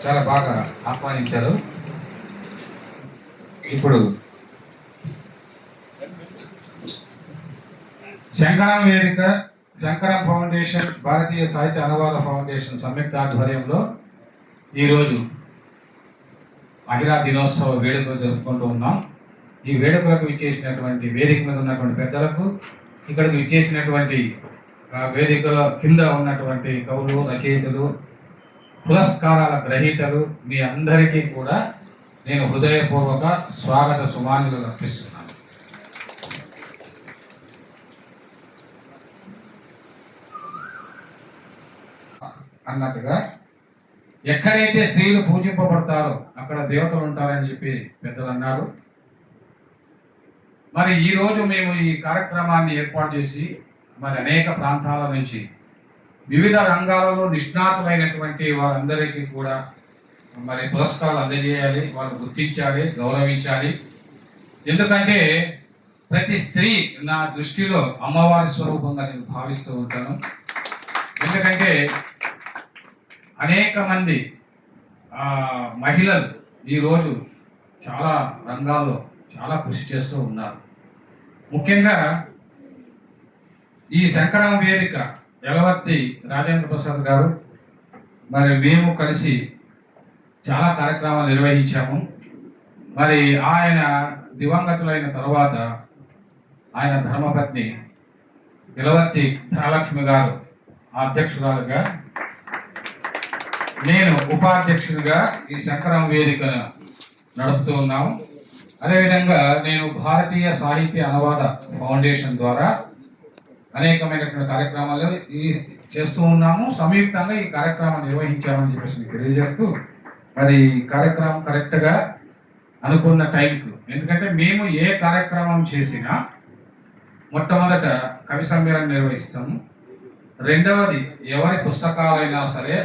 చాలా బాగా ఆహ్వానించారు. ఇప్పుడు శంకరం వేదిక, శంకరం ఫౌండేషన్, భారతీయ సాహిత్య అనువాద ఫౌండేషన్ సంయుక్త ఆధ్వర్యంలో ఈరోజు మహిళా దినోత్సవ వేడుకలు జరుపుకుంటూ ఉన్నాం. ఈ వేడుకలకు ఇచ్చేసినటువంటి వేదిక మీద ఉన్నటువంటి పెద్దలకు, ఇక్కడికి ఇచ్చేసినటువంటి వేదికలో కింద ఉన్నటువంటి కవులు, రచయితలు, పురస్కారాల గ్రహీతలు, మీ అందరికీ కూడా నేను హృదయపూర్వక స్వాగత సుమానులు అర్పిస్తున్నాను. అన్నట్టుగా ఎక్కడైతే స్త్రీలు పూజింపబడతారో అక్కడ దేవతలు ఉంటారని చెప్పి పెద్దలు అన్నారు. మరి ఈరోజు మేము ఈ కార్యక్రమాన్ని ఏర్పాటు చేసి మరి అనేక ప్రాంతాల నుంచి వివిధ రంగాలలో నిష్ణాతులైనటువంటి వారందరికీ కూడా మరి పురస్కారాలు అందజేయాలి, వాళ్ళు గుర్తించాలి, గౌరవించాలి. ఎందుకంటే ప్రతి స్త్రీ నా దృష్టిలో అమ్మవారి స్వరూపంగా నేను భావిస్తూ ఉంటాను. ఎందుకంటే అనేక మంది మహిళలు ఈరోజు చాలా రంగాల్లో చాలా కృషి చేస్తూ ఉన్నారు. ముఖ్యంగా ఈ శంకరం వేదిక యలవర్తి రాజేంద్ర ప్రసాద్ గారు మరి మేము కలిసి చాలా కార్యక్రమాలు నిర్వహించాము. మరి ఆయన దివంగతులైన తర్వాత ఆయన ధర్మపత్ని యలవర్తి ధనలక్ష్మి గారు అధ్యక్షురాలుగా, నేను ఉపాధ్యక్షుడిగా ఈ శంకరం వేదికను నడుపుతూ ఉన్నాము. అదేవిధంగా నేను భారతీయ సాహిత్య అనువాద ఫౌండేషన్ ద్వారా అనేకమైనటువంటి కార్యక్రమాలు చేస్తూ ఉన్నాము. సంయుక్తంగా ఈ కార్యక్రమాన్ని నిర్వహించామని చెప్పేసి మీకు తెలియజేస్తూ, మరి ఈ కార్యక్రమం కరెక్ట్గా అనుకున్న టైంకు, ఎందుకంటే మేము ఏ కార్యక్రమం చేసినా మొట్టమొదట కవి సమ్మేళనం నిర్వహిస్తాము, రెండవది ఎవరి పుస్తకాలైనా సరే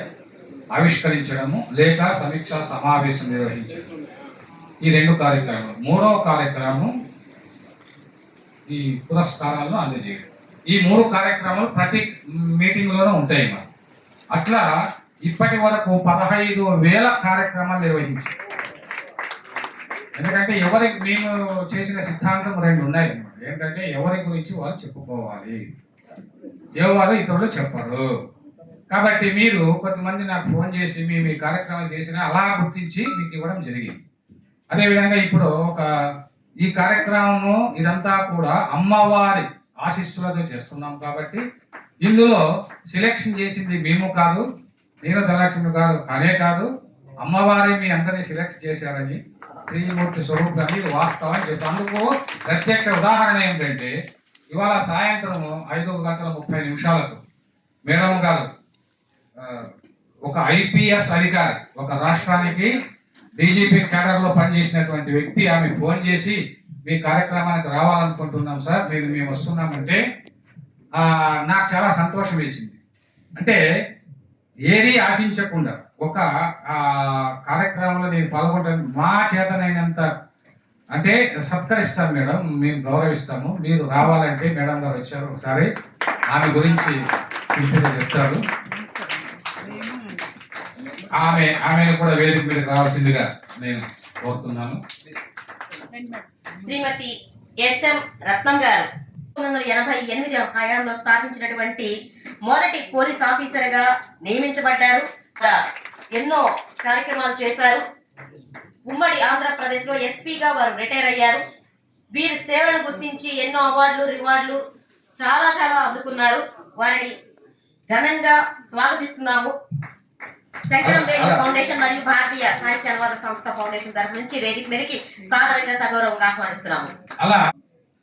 ఆవిష్కరించడము లేక సమీక్షా సమావేశం నిర్వహించడం, ఈ రెండు కార్యక్రమాలు. మూడవ కార్యక్రమం ఈ పురస్కారాలను అందజేయడం. ఈ మూడు కార్యక్రమాలు ప్రతి మీటింగ్లోనూ ఉంటాయి. మరి అట్లా ఇప్పటి వరకు 15,000 కార్యక్రమాలు నిర్వహించాం. ఎందుకంటే మేము చేసిన సిద్ధాంతం రెండు ఉన్నాయి. ఏంటంటే ఎవరి గురించి వాళ్ళు చెప్పుకోవాలి, ఎవరు ఇతరులు చెప్పరు. కాబట్టి మీరు కొంతమంది నాకు ఫోన్ చేసి మేము ఈ కార్యక్రమం చేసినా అలా గుర్తించి మీకు ఇవ్వడం జరిగింది. అదేవిధంగా ఇప్పుడు ఈ కార్యక్రమము ఇదంతా కూడా అమ్మవారి ఆశీస్సులతో చేస్తున్నాం. కాబట్టి ఇందులో సెలెక్షన్ చేసింది మేము కాదు, నేను ధనలక్ష్మి గారు కానే కాదు, అమ్మవారి మీ అందరినీ సెలెక్ట్ చేశారని, శ్రీమూర్తి స్వరూపాన్ని ఇది వాస్తవం చెప్పి. అందుకు ప్రత్యక్ష ఉదాహరణ ఏంటంటే ఇవాళ సాయంత్రం 5:30 మేడం గారు ఒక ఐపీఎస్ అధికారి, ఒక రాష్ట్రానికి డీజీపీ క్యాడర్లో పనిచేసినటువంటి వ్యక్తి, ఆమె ఫోన్ చేసి మీ కార్యక్రమానికి రావాలనుకుంటున్నాం సార్, మేము వస్తున్నామంటే నాకు చాలా సంతోషం వేసింది. అంటే ఏది ఆశించకుండా ఒక కార్యక్రమంలో నేను పాల్గొంటాను, మా చేతనైనంత అంటే సత్కరిస్తాం మేడం, మేము గౌరవిస్తాము, మీరు రావాలంటే మేడం గారు వచ్చారు, ఒకసారి ఆమె గురించి చెప్తారు. ఆమెను కూడా వేదిక మీద రావాల్సిందిగా నేను కోరుతున్నాను. శ్రీమతి ఎస్ఎం రత్నం గారు 1988 హయాంలో స్థాపించినటువంటి మొదటి పోలీస్ ఆఫీసర్ గా నియమించబడ్డారు. ఎన్నో కార్యక్రమాలు చేశారు. ఉమ్మడి ఆంధ్రప్రదేశ్ లో ఎస్పీగా వారు రిటైర్ అయ్యారు. వీరి సేవలను గుర్తించి ఎన్నో అవార్డులు, రివార్డులు చాలా చాలా అందుకున్నారు. వారిని ఘనంగా స్వాగతిస్తున్నాము. శంకరం వేదిక ఫౌండేషన్ మరియు భారతీయ సాహిత్య అనువాద సంస్థ ఫౌండేషన్ తరఫు నుంచి వేదిక మీదకి సాదరంగా సగౌరవంగా ఆహ్వానిస్తున్నాము. అలా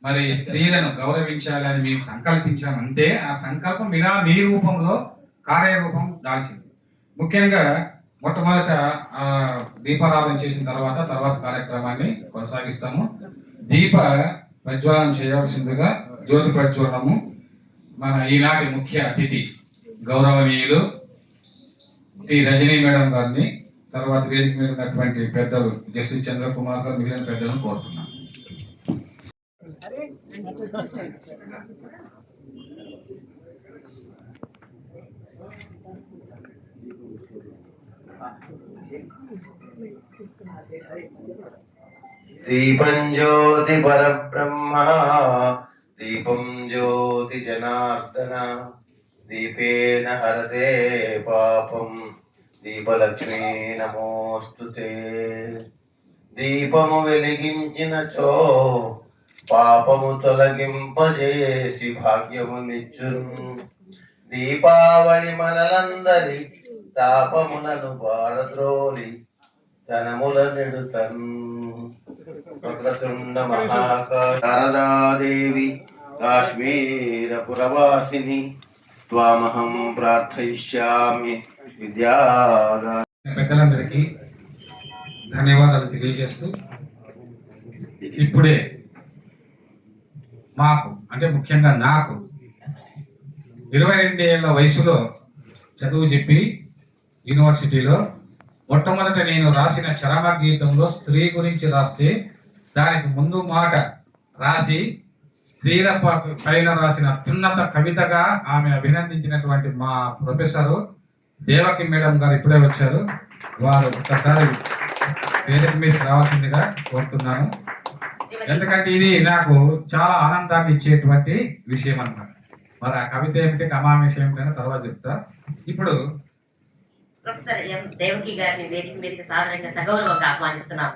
మరి స్త్రీలను గౌరవించాలని మేము సంకల్పించాం. అంతే ఆ సంకల్పం ఇలా మీ రూపంలో కార్యరూపం దాల్చింది. ముఖ్యంగా మొట్టమొదట దీపారాధన చేసిన తర్వాత కార్యక్రమాన్ని కొనసాగిస్తాము. దీప ప్రజ్వలనం చేయాల్సిందిగా జ్యోతి ప్రజ్వలనము మన ఈనాటి ముఖ్య అతిథి గౌరవనీయులు టి రజనీ మేడం గారిని, తర్వాత వేదిక మీద ఉన్నటువంటి పెద్దలు జస్టిస్ చంద్రకుమార్ గారు, మిగిలిన పెద్దలను కోరుతున్నాను. దీపం జ్యోతి పరబ్రహ్మ దీపం జ్యోతి జనార్దన దీపేన హరతే పాపం దీపలక్ష్మీ నమోస్తుతే. దీపము వెలిగించినచో పాపము తొలగింపజేసి భాగ్యము నిచ్చును. దీపావళి మనలందరి తాపములను పారద్రోలి ధనముల నెడుతన్. వక్రతుండ మహాకారదాదేవి కాశ్మీరపురవాసిని త్వామహం ప్రార్థయిష్యామి విద్యాదా. పెద్దలందరికీ ధన్యవాదాలు తెలియజేస్తూ ఇప్పుడే మాకు అంటే ముఖ్యంగా నాకు 22 ఏళ్ల వయసులో చదువు చెప్పి యూనివర్సిటీలో మొట్టమొదట నేను రాసిన చరమ గీతంలో స్త్రీ గురించి రాస్తే దానికి ముందు మాట రాసి స్త్రీల పైన రాసిన అత్యున్నత కవితగా ఆమె అభినందించినటువంటి మా ప్రొఫెసరు దేవకి మేడం గారు ఇప్పుడే వచ్చారు. వారు ఒక్కసారి వేదిక మీద రావాల్సిందిగా కోరుతున్నాను. ఎందుకంటే ఇది నాకు చాలా ఆనందాన్ని ఇచ్చేటువంటి విషయం అన్నమాట. మరి ఆ కవిత ఏమిటి కమామేషం ఏమిటని తర్వాత చెప్తా. ఇప్పుడు ప్రొఫెసర్ ఎం దేవకి గారిని వేదిక మీదకి సాధారణంగా సగౌరవంగా ఆహ్వానిస్తున్నాం.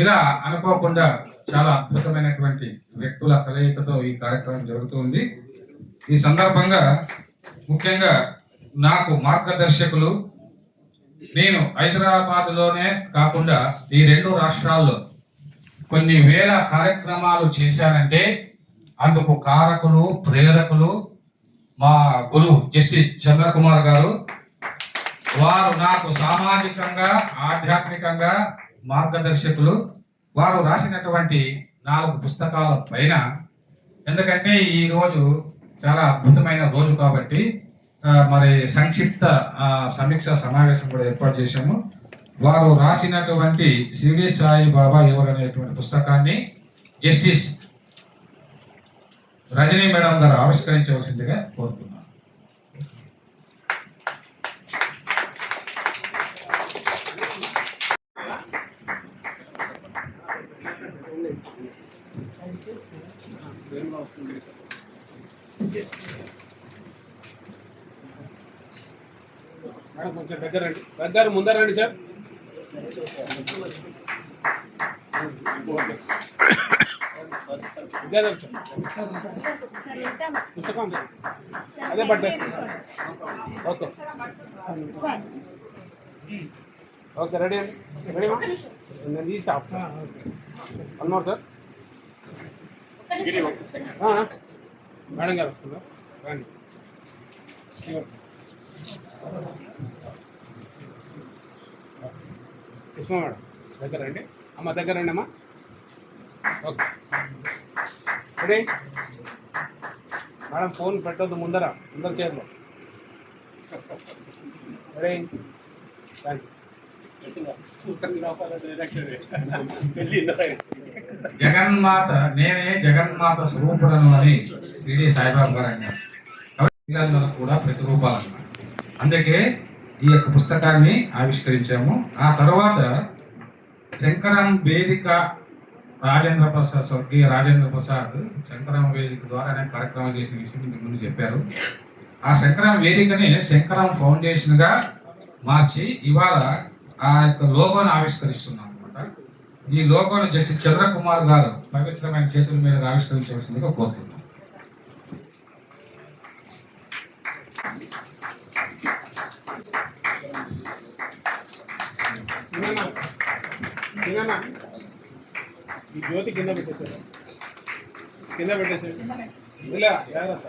ఇలా అనుకోకుండా చాలా అద్భుతమైనటువంటి వ్యక్తుల కలయికతో ఈ కార్యక్రమం జరుగుతుంది. ఈ సందర్భంగా ముఖ్యంగా నాకు మార్గదర్శకులు నేను హైదరాబాద్లోనే కాకుండా ఈ 2 రాష్ట్రాల్లో కొన్ని వేల కార్యక్రమాలు చేశానంటే అందుకు కారకులు ప్రేరకులు మా గురువు జస్టిస్ చంద్రకుమార్ గారు. వారు నాకు సామాజికంగా ఆధ్యాత్మికంగా మార్గదర్శకులు. వారు రాసినటువంటి 4 పుస్తకాల పైన, ఎందుకంటే ఈ రోజు చాలా అద్భుతమైన రోజు కాబట్టి మరి సంక్షిప్త సమీక్ష సమావేశం కూడా ఏర్పాటు చేశాము. వారు రాసినటువంటి షిరిడి సాయి బాబా ఎవరు అనేటువంటి పుస్తకాన్ని జస్టిస్ రజనీ మేడం గారు ఆవిష్కరించవలసిందిగా కోరుతున్నాను. మేడం కొంచెం దగ్గర రండి, దగ్గర ముందర రండి సార్. విద్యాధర్ సార్ పుస్తకం అదే పట్టేస్తాను. ఓకే ఓకే రెడీ అండి, రెడీ నేను తీసి వన్ మోర్ సార్. మేడం గారు వస్తుందా రండి. ఇస్మా మేడం దగ్గర రండి, అమ్మ దగ్గర రండి అమ్మా. ఓకే రెడీ మేడం, ఫోన్ పెట్టొద్దు ముందర చైర్లో. రెడీ జగన్మాత నేనే జగన్మాత స్వరూపుడను అని షిరిడి సాయిబాబా గారు అన్నారు. పిల్లలను కూడా ప్రతిరూపాలు అన్నారు. అందుకే ఈ యొక్క పుస్తకాన్ని ఆవిష్కరించాము. ఆ తర్వాత శంకరం వేదిక రాజేంద్ర ప్రసాద్, స్వర్గీయ రాజేంద్ర ప్రసాద్ శంకరం వేదిక ద్వారానే కార్యక్రమం చేసిన విషయం మీకు ముందు చెప్పారు. ఆ శంకరం వేదికని శంకరం ఫౌండేషన్ గా మార్చి ఇవాళ ఆ యొక్క లోగోను ఆవిష్కరిస్తున్నాం అనమాట. ఈ లోగోను జస్టిస్ చంద్రకుమార్ గారు పవిత్రమైన చేతుల మీద ఆవిష్కరించవలసిందిగా కోరుతున్నాం. ఈ జ్యోతి కింద పెట్టేసారు, ఇలా జాగ్రత్త.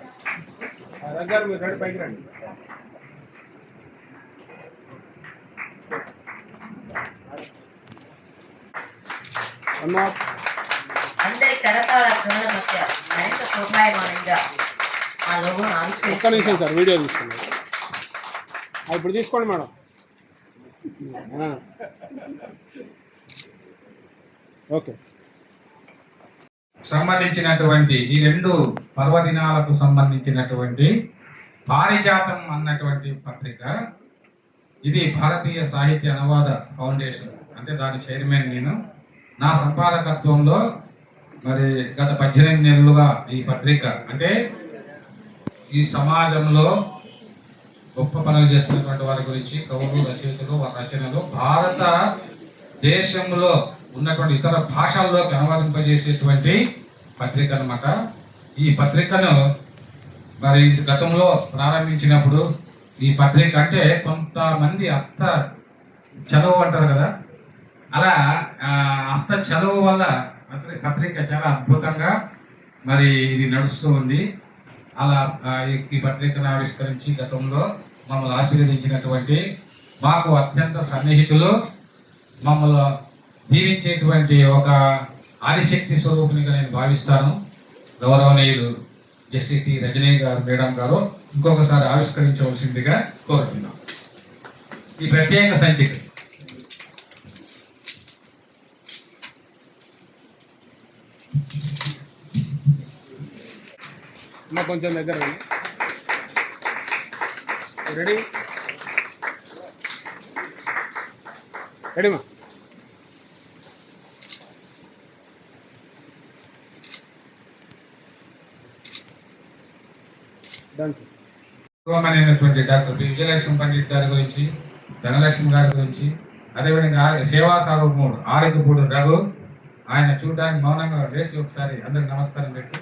దగ్గర మీరు రండి, పైకి రండి. అందరి కరతాళ ధ్వనుల మధ్య మరింత శోభాయమానంగా ఆ లోగోను ఒక్క నిమిషం సార్, వీడియో తీసుకున్నాను. ఇప్పుడు తీసుకోండి మేడం. ఓకే సంబంధించినటువంటి ఈ 2 పర్వదినాలకు సంబంధించినటువంటి పారిజాతం అన్నటువంటి పత్రిక ఇది భారతీయ సాహిత్య అనువాద ఫౌండేషన్, అంటే దాని చైర్మన్ నేను. నా సంపాదకత్వంలో మరి గత 18 నెలలుగా ఈ పత్రిక, అంటే ఈ సమాజంలో గొప్ప పనులు చేస్తున్నటువంటి వారి గురించి కవులు, రచయితలు, వారి రచనలు భారత దేశంలో ఉన్నటువంటి ఇతర భాషల్లోకి అనువాదింపజేసేటువంటి పత్రిక అన్నమాట. ఈ పత్రికను మరి గతంలో ప్రారంభించినప్పుడు ఈ పత్రిక అంటే కొంతమంది చదువు అంటారు కదా, అలా హస్త చదువు వల్ల పత్రిక చాలా అద్భుతంగా మరి ఇది నడుస్తూ ఉంది. అలా ఈ పత్రికను ఆవిష్కరించి గతంలో మమ్మల్ని ఆశీర్వదించినటువంటి మాకు అత్యంత సన్నిహితులు, మమ్మల్ని దీవించేటువంటి ఒక ఆదిశక్తి స్వరూపునిగా నేను భావిస్తాను. గౌరవనీయులు జస్టిస్ టి రజనీ గారు మేడం గారు ఇంకొకసారి ఆవిష్కరించవలసిందిగా కోరుతున్నాం ఈ ప్రత్యేక సంచిక. అమ్మ కొంచెం దగ్గర రండి. రెడీ రెడీమా? అయినటువంటి డాక్టర్ పి. విజయలక్ష్మి పండిట్ గారి గురించి, ధనలక్ష్మి గారి గురించి, అదేవిధంగా సేవా సార్వభౌముడు ఆరోగ్యపూడి రఘు, ఆయన చూడడానికి మౌనంగా వేసి ఒకసారి అందరికి నమస్కారం పెట్టి.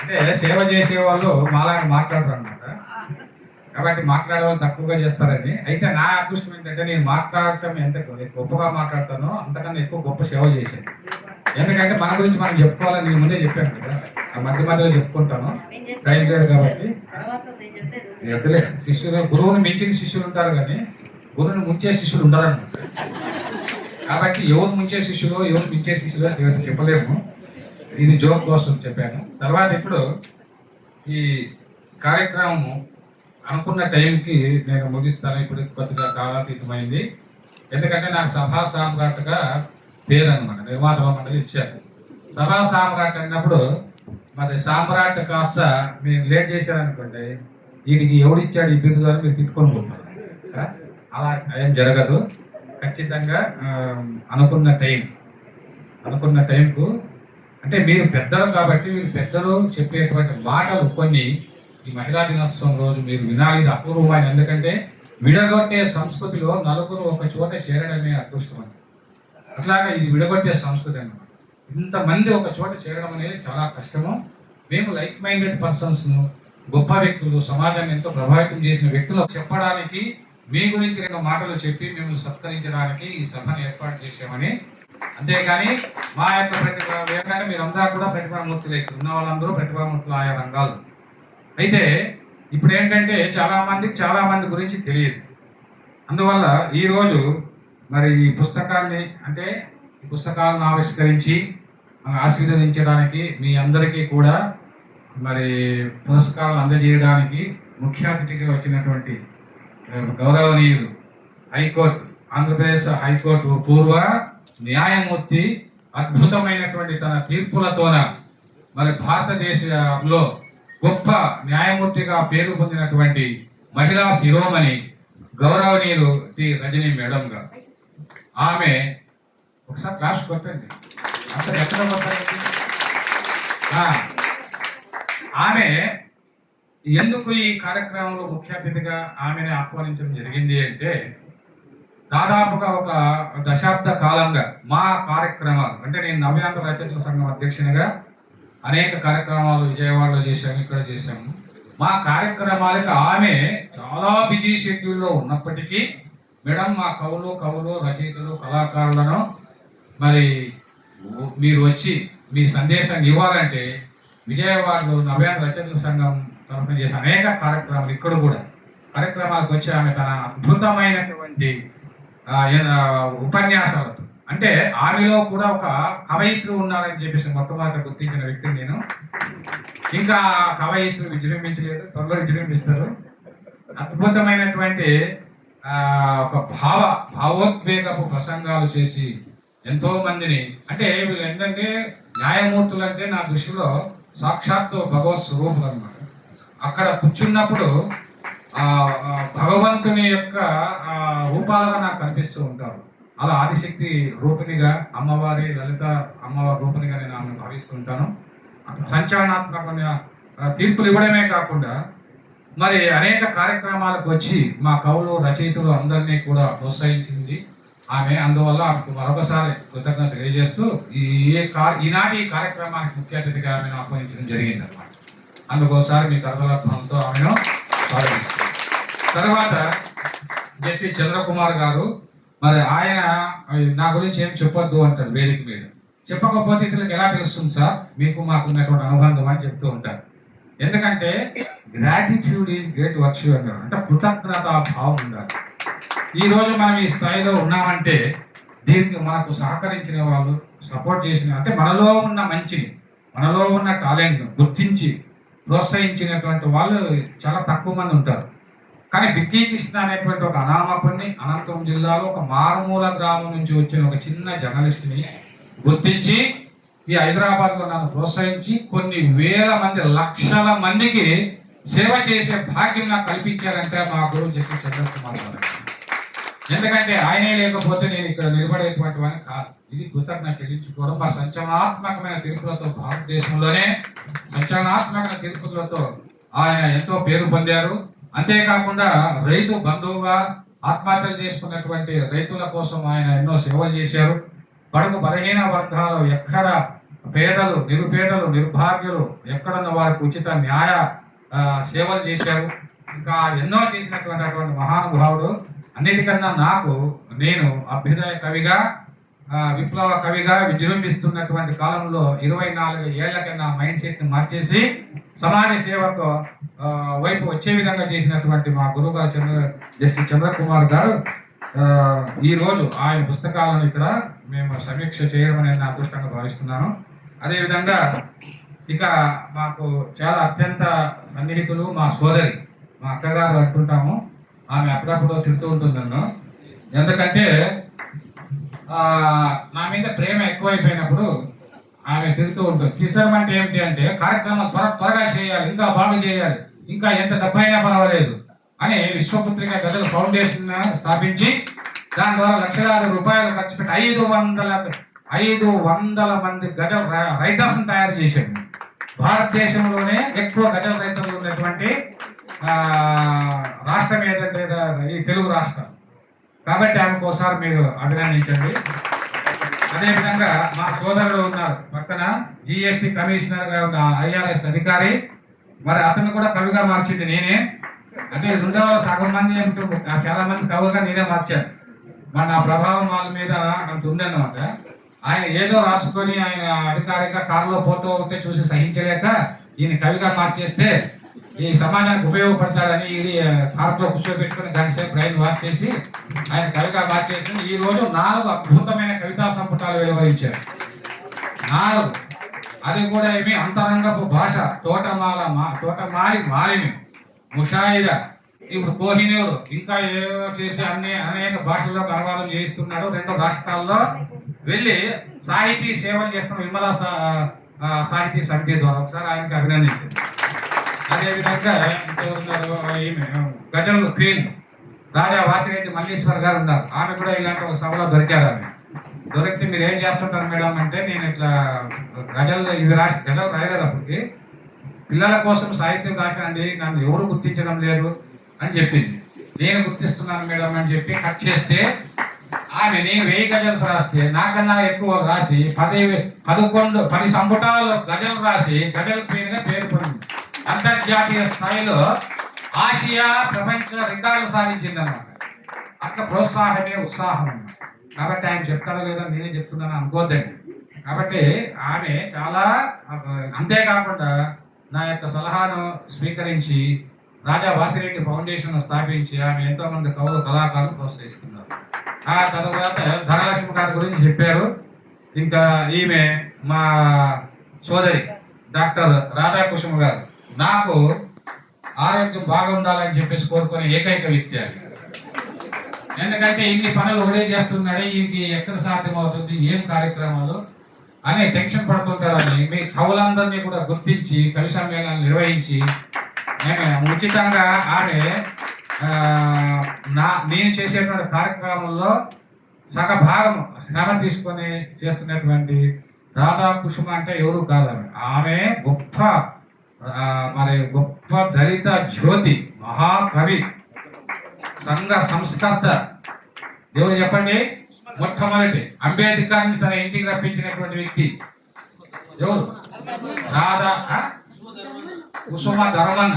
అంటే సేవ చేసే వాళ్ళు మాలాగా మాట్లాడరు అనమాట, కాబట్టి మాట్లాడే వాళ్ళు తక్కువగా చేస్తారని. అయితే నా అదృష్టం ఏంటంటే నేను మాట్లాడటం ఎంత గొప్పగా మాట్లాడతానో అంతకన్నా ఎక్కువ గొప్ప సేవ చేశాను. ఎందుకంటే మన గురించి మనం చెప్పుకోవాలని నేను ముందే చెప్పాను కదా, ఆ మధ్య మధ్యలో చెప్పుకుంటాను, టైం లేదు కాబట్టి. ఎద్దలే శిష్యులు, గురువుని మించిన శిష్యులు ఉంటారు కానీ గురువుని ముంచే శిష్యులు ఉంటారన్నమాట. కాబట్టి ఎవరు ముంచే శిష్యులు, ఎవరు మించే శిష్యులు చెప్పలేము. ఇది జోక్ కోసం చెప్పాను. తర్వాత ఇప్పుడు ఈ కార్యక్రమం అనుకున్న టైంకి నేను ముగిస్తాను. ఇప్పుడు కొద్దిగా కాలాతీతమైంది, ఎందుకంటే నాకు సభా సామ్రాట్గా పేరు అనమాట, నిర్మాత మండలి ఇచ్చారు. సభా సామ్రాట్ అన్నప్పుడు మరి సామ్రాట్ కాస్త మీరు లేట్ చేశారనుకోండి, వీడికి ఎవడిచ్చాడు ఈ బిరుదు అని మీరు తిట్టుకొని పోతారు. అలా ఏం జరగదు. ఖచ్చితంగా అనుకున్న టైంకు, అంటే మీరు పెద్దలు కాబట్టి మీరు పెద్దలు చెప్పేటువంటి మాటలు కొన్ని ఈ మహిళా దినోత్సవం రోజు మీరు వినాలి. ఇది అపూర్వమైన, ఎందుకంటే విడగొట్టే సంస్కృతిలో నలుగురు ఒక చోట చేరడమే అదృష్టం అని. అట్లాగా ఇది విడగొట్టే సంస్కృతి అన్నమాట. ఇంతమంది ఒక చోట చేరడం అనేది చాలా కష్టము. మేము లైక్ మైండెడ్ పర్సన్స్ను, గొప్ప వ్యక్తులు, సమాజాన్ని ఎంతో ప్రభావితం చేసిన వ్యక్తులు చెప్పడానికి, మీ గురించి 2 మాటలు చెప్పి మిమ్మల్ని సత్కరించడానికి ఈ సభను ఏర్పాటు చేశామని. అంతేకాని మా యొక్క ప్రతిభ ఏంటంటే మీరందరూ కూడా ప్రతిభామూర్తులు, ఉన్న వాళ్ళందరూ ప్రతిభామూర్తులు ఆయా రంగాలు. అయితే ఇప్పుడు ఏంటంటే చాలా మంది గురించి తెలియదు. అందువల్ల ఈరోజు మరి ఈ పుస్తకాన్ని, అంటే ఈ పుస్తకాలను ఆవిష్కరించి ఆశీర్వదించడానికి, మీ అందరికీ కూడా మరి పురస్కారాలు అందజేయడానికి ముఖ్య అతిథిగా వచ్చినటువంటి గౌరవనీయులు హైకోర్టు, ఆంధ్రప్రదేశ్ హైకోర్టు పూర్వ న్యాయమూర్తి, అద్భుతమైనటువంటి తన తీర్పులతోన మరి భారతదేశంలో గొప్ప న్యాయమూర్తిగా పేరు పొందినటువంటి మహిళా శిరోమణి గౌరవనీయులు టి రజనీ మేడం గారు. ఆమె ఒకసారి క్లాస్ కొట్టండి, అంత ఎక్కడ కొట్టారండి. ఆమె ఎందుకు ఈ కార్యక్రమంలో ముఖ్య అతిథిగా ఆమెను ఆహ్వానించడం జరిగింది అంటే, దాదాపుగా ఒక దశాబ్ద కాలంగా మా కార్యక్రమాలు, అంటే నేను నవ్యాంధ్ర రచయితల సంఘం అధ్యక్షునిగా అనేక కార్యక్రమాలు విజయవాడలో చేశాము, ఇక్కడ చేశాము. మా కార్యక్రమాలకు ఆమె చాలా బిజీ షెడ్యూల్లో ఉన్నప్పటికీ, మేడం మా కవులు రచయితలు కళాకారులను మరి మీరు వచ్చి మీ సందేశాన్ని ఇవ్వాలంటే, విజయవాడలో నవ్యాంధ్ర రచయితల సంఘం తరఫున చేసే అనేక కార్యక్రమాలు, ఇక్కడ కూడా కార్యక్రమాలకు వచ్చి ఆమె తన అద్భుతమైనటువంటి ఉపన్యాసాలతో, అంటే ఆమెలో కూడా ఒక కవయిత్రి ఉన్నారని చెప్పేసి మొట్టమొదట గుర్తించిన వ్యక్తిని నేను. ఇంకా కవయిత్రి విజృంభించలేదు, త్వరలో విజృంభిస్తారు. అద్భుతమైనటువంటి ఒక భావోద్వేగపు ప్రసంగాలు చేసి ఎంతో మందిని, అంటే వీళ్ళు ఏంటంటే న్యాయమూర్తులు అంటే నా దృష్టిలో సాక్షాత్తు భగవత్ స్వరూపులు అన్నమాట. అక్కడ కూర్చున్నప్పుడు భగవంతుని యొక్క రూపాలుగా నాకు కనిపిస్తూ ఉంటారు. అలా ఆదిశక్తి రూపిణిగా, అమ్మవారి లలిత అమ్మవారి రూపిణిగా నేను ఆమెను భావిస్తూ ఉంటాను. సంచలనాత్మకమైన తీర్పులు ఇవ్వడమే కాకుండా మరి అనేక కార్యక్రమాలకు వచ్చి మా కవులు రచయితలు అందరినీ కూడా ప్రోత్సహించింది ఆమె. అందువల్ల ఆమెకు మరొకసారి కృతజ్ఞత తెలియజేస్తూ ఈనాటి ఈ కార్యక్రమానికి ముఖ్య అతిథిగా ఆమెను ఆహ్వానించడం జరిగింది అన్నమాట. అందుకోసారి మీ కరతలాత్మలతో ఆమెను స్వాగతిస్తున్నాను. తర్వాత జస్టిస్ చంద్రకుమార్ గారు, మరి ఆయన నా గురించి ఏం చెప్పొద్దు అంటారు వేదిక మీద. చెప్పకపోతే ఇతరులకు ఎలా తెలుస్తుంది సార్ మీకు మాకున్నటువంటి అనుబంధం అని చెప్తూ ఉంటారు. ఎందుకంటే గ్రాటిట్యూడ్ ఈజ్ గ్రేట్ వర్చ్యూ అన్నారు. అంటే కృతజ్ఞత భావం ఉండాలి. ఈరోజు మనం ఈ స్థాయిలో ఉన్నామంటే దీనికి మనకు సహకరించిన వాళ్ళు, సపోర్ట్ చేసిన, అంటే మనలో ఉన్న మంచిని, మనలో ఉన్న టాలెంట్ను గుర్తించి ప్రోత్సహించినటువంటి వాళ్ళు చాలా తక్కువ మంది ఉంటారు. కానీ బిక్కీ కృష్ణ అనేటువంటి ఒక అనామకుడిని, అనంతపురం జిల్లాలో ఒక మారుమూల గ్రామం నుంచి వచ్చిన ఒక చిన్న జర్నలిస్ట్ని గుర్తించి ఈ హైదరాబాద్లో నన్ను ప్రోత్సహించి కొన్ని వేల మంది, లక్షల మందికి సేవ చేసే భాగ్యం నాకు కల్పించారంటే మా గురువు జస్టిస్ చంద్రకుమార్ గారు. ఎందుకంటే ఆయనే లేకపోతే నేను ఇక్కడ నిలబడేటువంటి వాడిని కాదు. ఇది కృతజ్ఞత చెల్లించుకోవడం. మా సంచలనాత్మకమైన తీర్పులతో, భారతదేశంలోనే సంచలనాత్మకమైన తీర్పులతో ఆయన ఎంతో పేరు పొందారు. అంతేకాకుండా రైతు బంధువుగా ఆత్మహత్యలు చేసుకున్నటువంటి రైతుల కోసం ఆయన ఎన్నో సేవలు చేశారు. బడుగు బలహీన వర్గాలు ఎక్కడ పేదలు, నిరుపేదలు, నిర్భాగ్యులు ఎక్కడున్న వారికి ఉచిత న్యాయ సేవలు చేశారు. ఇంకా ఎన్నో చేసినటువంటి అటువంటి మహానుభావుడు. అన్నిటికన్నా నేను అభ్యుదయ కవిగా, విప్లవ కవిగా విజృంభిస్తున్నటువంటి కాలంలో 24 ఏళ్ల కన్నా మైండ్ సెట్ని మార్చేసి సమాజ సేవకు వైపు వచ్చే విధంగా చేసినటువంటి మా గురువు గారు జస్టిస్ చంద్రకుమార్ గారు ఈరోజు ఆయన పుస్తకాలను ఇక్కడ మేము సమీక్ష చేయడం అనేది నా అదృష్టంగా భావిస్తున్నాను. అదేవిధంగా ఇక మాకు చాలా అత్యంత సన్నిహితులు మా సోదరి, మా అక్కగారు అంటుంటాము. ఆమె అప్పుడప్పుడు తిడుతూ ఉంటుంది నన్ను. ఎందుకంటే నా మీద ప్రేమ ఎక్కువైపోయినప్పుడు ఆమె తిరుగుతూ ఉంటుంది. తిట్టడం అంటే ఏమిటి అంటే కార్యక్రమం త్వరగా చేయాలి, ఇంకా బాగా చేయాలి, ఇంకా ఎంత డబ్బైనా పర్వాలేదు అని విశ్వపుత్రిక గదుల ఫౌండేషన్ స్థాపించి దాని ద్వారా లక్షలాది రూపాయలు ఖర్చు పెట్టి 500 మంది గజల రైటర్స్ తయారు చేశాడు. భారతదేశంలోనే ఎక్కువ గజల రైతులు ఉన్నటువంటి రాష్ట్రం ఏదంటే ఈ తెలుగు రాష్ట్రం. కాబట్టి ఆమెకు ఒకసారి మీరు అభినందించండి. అదేవిధంగా మా సోదరుడు ఉన్నారు పక్కన, జిఎస్టి కమిషనర్ గా ఉన్న ఐఆర్ఎస్ అధికారి. మరి అతను కూడా కవిగా మార్చింది నేనే. అంటే 2వ సగం మంది చాలా మంది కవిగా నేనే మార్చాను. మరి నా ప్రభావం వాళ్ళ మీద అంత ఉందన్నమాట. ఆయన ఏదో రాసుకొని ఆయన అధికారిగా కారులో పోతూ ఉంటే చూసి సహించలేక ఈయన కవిగా మార్చేస్తే ఈ సమాజానికి ఉపయోగపడతాడని ఇది పార్క్లో కూర్చోబెట్టుకుని గంటసేపు బ్రెయిన్ వాష్ చేసి ఆయన కవిగా మార్చేసి ఈ రోజు 4 అద్భుతమైన కవితా సంపుటాలు వెలువరించారు. 4. అది కూడా ఏమి అంతరంగపు భాష, తోటమాలి మాలిని, ముషాయిర, ఇప్పుడు కోహినూరు, ఇంకా ఏవో చేసి అనేక భాషల్లో అనువాదం చేయిస్తున్నాడు. 2 రాష్ట్రాల్లో వెళ్ళి సాహితీ సేవలు చేస్తున్న విమలా సాహితీ సమితి ద్వారా ఒకసారి ఆయనకి అభినందించింది. అదేవిధంగా గజల్ క్వీన్ రాజా వాసిరెడ్డి మల్లీశ్వర్ గారు ఉన్నారు. ఆమె కూడా ఇలాంటి ఒక సభలో దొరికారు. ఆమె దొరికితే మీరు ఏం చేస్తుంటారు మేడం అంటే, నేను ఇట్లా గజల్ రాయలేదప్పటికి పిల్లల కోసం సాహిత్యం రాశానండి, నన్ను ఎవరు గుర్తించడం లేదు అని చెప్పింది. నేను గుర్తిస్తున్నాను మేడం అని చెప్పి కట్ చేస్తే ఆమె నేను 1000 గజల్స్ రాస్తే నాకన్నా ఎక్కువ రాసి 10 సంపుటాల్లో గజలు రాసి గజల్ క్వీన్ గా పేరు పొందింది. అంతర్జాతీయ స్థాయిలో ఆసియా ప్రపంచ రికార్డులు సాధించింది అన్నమాట. అట్లా ప్రోత్సాహమే ఉత్సాహం అన్నమాట. కాబట్టి ఆయన చెప్తారో లేదో నేనే చెప్తున్నాను అనుకోద్దండి. కాబట్టి ఆమె చాలా, అంతేకాకుండా నా యొక్క సలహాను స్వీకరించి రాజా వాసిరెడ్డి ఫౌండేషన్ స్థాపించి ఆమె ఎంతో మంది కవులు కళాకారులు ప్రోత్సహిస్తున్నారు. ఆ తర్వాత ధనలక్ష్మి గారి గురించి చెప్పారు. ఇంకా ఈమె మా సోదరి డాక్టర్ రాధాకృష్ణ గారు. నాకు ఆరోగ్యం బాగుండాలని చెప్పేసి కోరుకునే ఏకైక వ్యక్తి అది. ఎందుకంటే ఇన్ని పనులు ఒకటే చేస్తున్నాడు, ఈయనకి ఎక్కడ సాధ్యమవుతుంది, ఏం కార్యక్రమాలు అనే టెన్షన్ పడుతుంటాడని మీ కవులందరినీ కూడా గుర్తించి కవి సమ్మేళనాలు నిర్వహించి నేను ఉచితంగా ఆమె నేను చేసేటువంటి కార్యక్రమంలో సగ భాగం శ్రమ తీసుకొని చేస్తున్నటువంటి రాధా కుసుమ అంటే ఎవరు కాదు ఆమె గొప్ప గొప్ప దళిత జ్యోతి, మహాకవి, సంఘ సంస్కర్త. ఎవరు చెప్పండి? మొట్టమొదటి అంబేద్కర్ని తన ఇంటికి రప్పించినటువంటి వ్యక్తి ఎవరు? రాధా కుసుమ ధర్మన్న.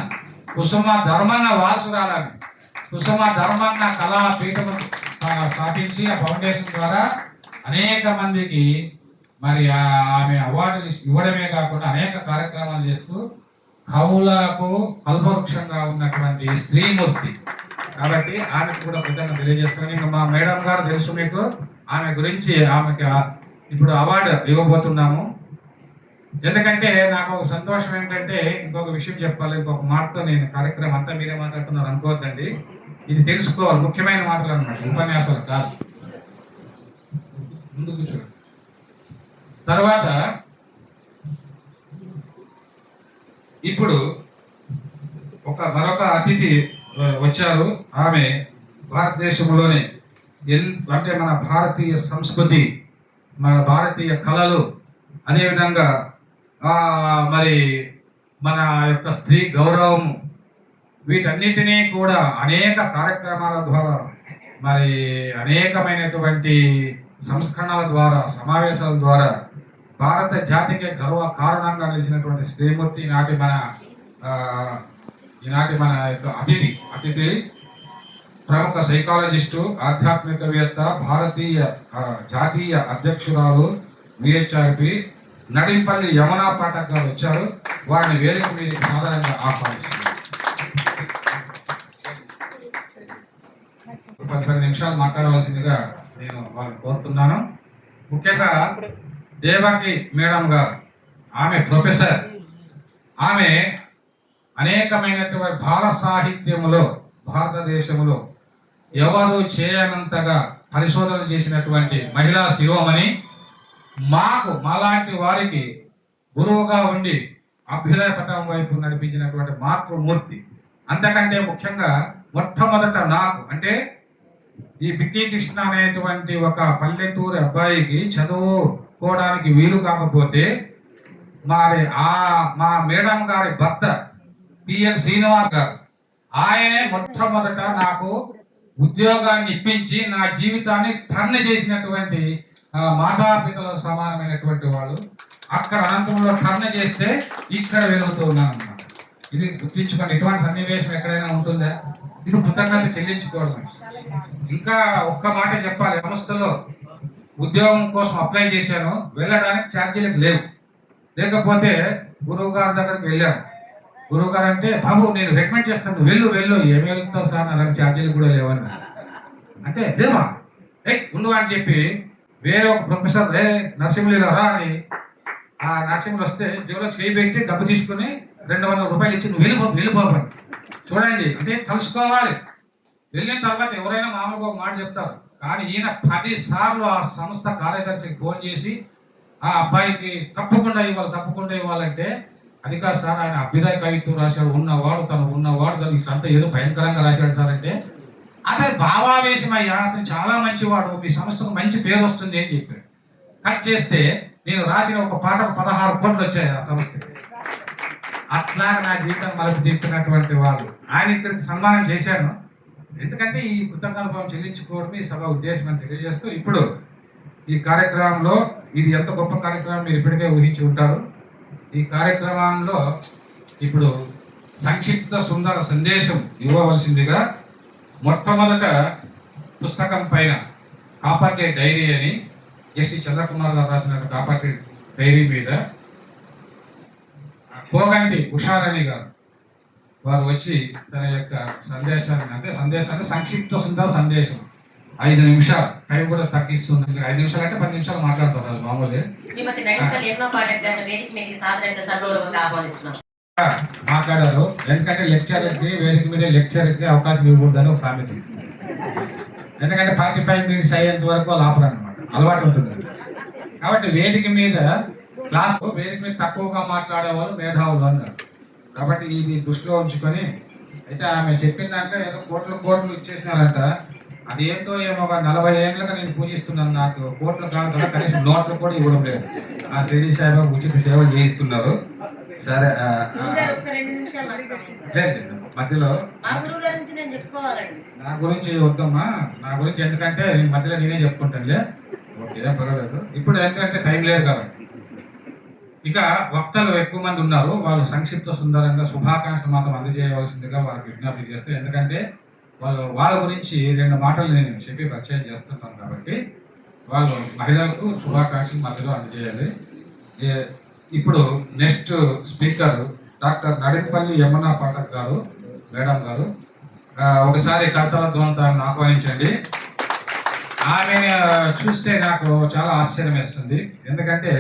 కుసుమ ధర్మన్న వారసురాలని కుసుమ ధర్మన్న కళాపీఠం స్థాపించి ఆ ఫౌండేషన్ ద్వారా అనేక మందికి మరి ఆమె అవార్డులు ఇవ్వడమే కాకుండా అనేక కార్యక్రమాలు చేస్తూ కవులకు కల్పవృక్షంగా ఉన్నటువంటి స్త్రీమూర్తి. కాబట్టి ఆమెకు కూడా కృతజ్ఞతలు తెలియజేస్తున్నాను. ఇంకా మా మేడం గారు తెలుసు మీకు, ఆమె గురించి ఆమెకి ఇప్పుడు అవార్డు ఇవ్వబోతున్నాము. ఎందుకంటే నాకు ఒక సంతోషం ఏంటంటే, ఇంకొక విషయం చెప్పాలి, ఇంకొక మాటతో నేను కార్యక్రమం అంతా మీరే మాట్లాడుతున్నారు అనుకోవద్దండి. ఇది తెలుసుకోవాలి, ముఖ్యమైన మాటలు అన్నమాట, ఉపన్యాసాలు కాదు. ముందుకు చూడండి. తర్వాత ఇప్పుడు మరొక అతిథి వచ్చారు. ఆమె భారతదేశంలోనే అంటే మన భారతీయ సంస్కృతి, మన భారతీయ కళలు, అదేవిధంగా మరి మన యొక్క స్త్రీ గౌరవం, వీటన్నిటినీ కూడా అనేక కార్యక్రమాల ద్వారా, మరి అనేకమైనటువంటి సంస్కరణల ద్వారా, సమావేశాల ద్వారా భారత జాతికి గర్వ కారణంగా నిలిచినటువంటి శ్రీమూర్తి ఈనాటి మన యొక్క అతిథి ప్రముఖ సైకాలజిస్టు, ఆధ్యాత్మికవేత్త, భారతీయ జాతీయ అధ్యక్షురాలు విహెచ్ఆర్పి నడింపల్లి యమునా పాఠక్ గారు వచ్చారు. వారిని వేదిక మీద సాధారణంగా ఆహ్వానిస్తున్నారు. 10 నిమిషాలు మాట్లాడవలసిందిగా నేను వాళ్ళని కోరుతున్నాను. ముఖ్యంగా దేవకి మేడం గారు, ఆమె ప్రొఫెసర్. ఆమె అనేకమైనటువంటి బాల సాహిత్యములో భారతదేశంలో ఎవరు చేయనంతగా పరిశోధన చేసినటువంటి మహిళా శిరోమణి. మాలాంటి వారికి గురువుగా ఉండి అభ్యుదయ పథం వైపు నడిపించినటువంటి మాతృమూర్తి. అంతకంటే ముఖ్యంగా మొట్టమొదట నాకు అంటే ఈ బిక్కి కృష్ణ అనేటువంటి ఒక పల్లెటూరు అబ్బాయికి చదువుకోవడానికి వీలు కాకపోతే మరి మా మేడం గారి భర్త పిఎల్ శ్రీనివాస్ గారు, ఆయనే మొట్టమొదట నాకు ఉద్యోగాన్ని ఇప్పించి నా జీవితాన్ని టర్న్ చేసినటువంటి మాతాపితలకు సమానమైనటువంటి వాళ్ళు. అక్కడ అనంతరంలో టర్న్ చేస్తే ఇక్కడ వెలుగుతూ ఉన్నాను అన్నమాట. ఇది గుర్తించుకోండి. ఇటువంటి సన్నివేశం ఎక్కడైనా ఉంటుందా? ఇది కృతజ్ఞత చెల్లించుకోవడం. ఇంకా ఒక్క మాట చెప్పాలి. సంస్థలో ఉద్యోగం కోసం అప్లై చేశాను, వెళ్ళడానికి ఛార్జీలకు లేవు. లేకపోతే గురువు గారి దగ్గరికి వెళ్ళాను. గురువు గారు అంటే, బాబు నేను రికమెండ్ చేస్తాను, వెళ్ళు. ఏమి వెళ్తావు సార్, నా దగ్గర ఛార్జీలు కూడా లేవని అంటే, లేవా ఉండు అని చెప్పి వేరే ఒక ప్రొఫెసర్ నరసింహులు రా అని ఆ నరసింహులు వస్తే జోలో చేయి పెట్టి డబ్బు తీసుకుని 200 రూపాయలు ఇచ్చి నువ్వు వెళ్ళిపోవాలి. చూడండి, అంటే కలుసుకోవాలి. వెళ్ళిన తర్వాత ఎవరైనా మామూలుగా ఒక మాట చెప్తారు, కానీ ఈయన 10 సార్లు ఆ సంస్థ కార్యదర్శికి ఫోన్ చేసి ఆ అబ్బాయికి తప్పకుండా ఇవ్వాలంటే, అది కాదు సార్, ఆయన అభ్యుదయ కవిత్వం రాశాడు, ఉన్నవాడు అంతా ఏదో భయంకరంగా రాశాడు సార్ అంటే, అతని భావావేశం అయ్యా, అతను చాలా మంచివాడు, మీ సంస్థకు మంచి పేరు వస్తుంది అని చెప్పాడు. కట్ చేస్తే నేను రాసిన ఒక పాటకు 16 కోట్లు వచ్చాయి ఆ సంస్థకి. అట్లా నా జీవితం మలుపు తిప్పినటువంటి వాళ్ళు. ఆయన ఇక్కడికి సన్మానం చేశాను. ఎందుకంటే ఈ కృతజ్ఞతాభావం చెల్లించుకోవడం ఈ సభ ఉద్దేశం అని తెలియజేస్తూ, ఇప్పుడు ఈ కార్యక్రమంలో ఇది ఎంత గొప్ప కార్యక్రమం మీరు ఇప్పటికే ఊహించి ఉంటారు. ఈ కార్యక్రమంలో ఇప్పుడు సంక్షిప్త సుందర సందేశం ఇవ్వవలసిందిగా మొట్టమొదట పుస్తకం పైన కాపాటే డైరీ అని ఎస్టి చంద్రకుమార్ గారు రాసిన కాపాటే డైరీ మీద పోగంటి ఉషారాణి గారు వారు వచ్చి తన యొక్క సందేశాన్ని సంక్షిప్త సుందర సందేశం 5 నిమిషాలు, టైం కూడా తగ్గిస్తుంది. 5 నిమిషాలు అంటే 10 నిమిషాలు మాట్లాడుతున్నారు అది మామూలుగా. మాట్లాడారు. ఎందుకంటే లెక్చర్కి వేదిక మీద లెక్చర్కి అవకాశం ఇవ్వకూడదని ఒక సామెత. ఎందుకంటే 45 మినిట్స్ అయ్యేంత వరకు వాళ్ళు ఆపరు అనమాట, అలవాటు ఉంటుంది. కాబట్టి వేదిక మీద తక్కువగా మాట్లాడేవాళ్ళు మేధావులు అన్నారు. కాబట్టి ఇది దృష్టిలో ఉంచుకొని అయితే ఆమె చెప్పిన దాంట్లో ఏదో కోట్లు ఇచ్చేసినారంట. అది ఏంటో ఏమో 40 ఏళ్ళుగా నేను పూజిస్తున్నాను, నాకు కోట్లు కాదు కదా, కనీసం నోట్లు కూడా ఇవ్వడం లేదు. ఆ షిరిడి సాయిబాబా ఉచిత సేవ చేయిస్తున్నారు. సరే గురుగారు, ఒక్క 2 నిమిషాలు నాకు సమయం ఇవ్వండి. లేదు మధ్యలో మా గురువు గారి నుంచి నేను చెప్పుకోవాలండి. నా గురించి వద్దమ్మా, నా గురించి ఎందుకంటే నేను మధ్యలో నేనే చెప్పుకుంటానులే. ఓకే, ఏం పర్వాలేదు. ఇప్పుడు ఎందుకంటే టైం లేదు కాబట్టి. ఇక వక్తలు ఎక్కువ మంది ఉన్నారు, వాళ్ళు సంక్షిప్త సుందరంగా శుభాకాంక్షలు మాత్రం అందజేయవలసిందిగా వారికి విజ్ఞప్తి చేస్తూ, ఎందుకంటే వాళ్ళ గురించి 2 మాటలు నేను చెప్పి పరిచయం చేస్తున్నాను కాబట్టి వాళ్ళు మహిళలకు శుభాకాంక్షలు మధ్యలో అందజేయాలి. ఇప్పుడు next speaker doctor Nadipalli Yamuna Pathak గారు, మేడం గారు. ఒకసారి కర్తల ధ్వనితాన్ని ఆహ్వానించండి. ఆమె చూస్తే నాకు చాలా ఆశ్చర్యం వేస్తుంది, ఎందుకంటే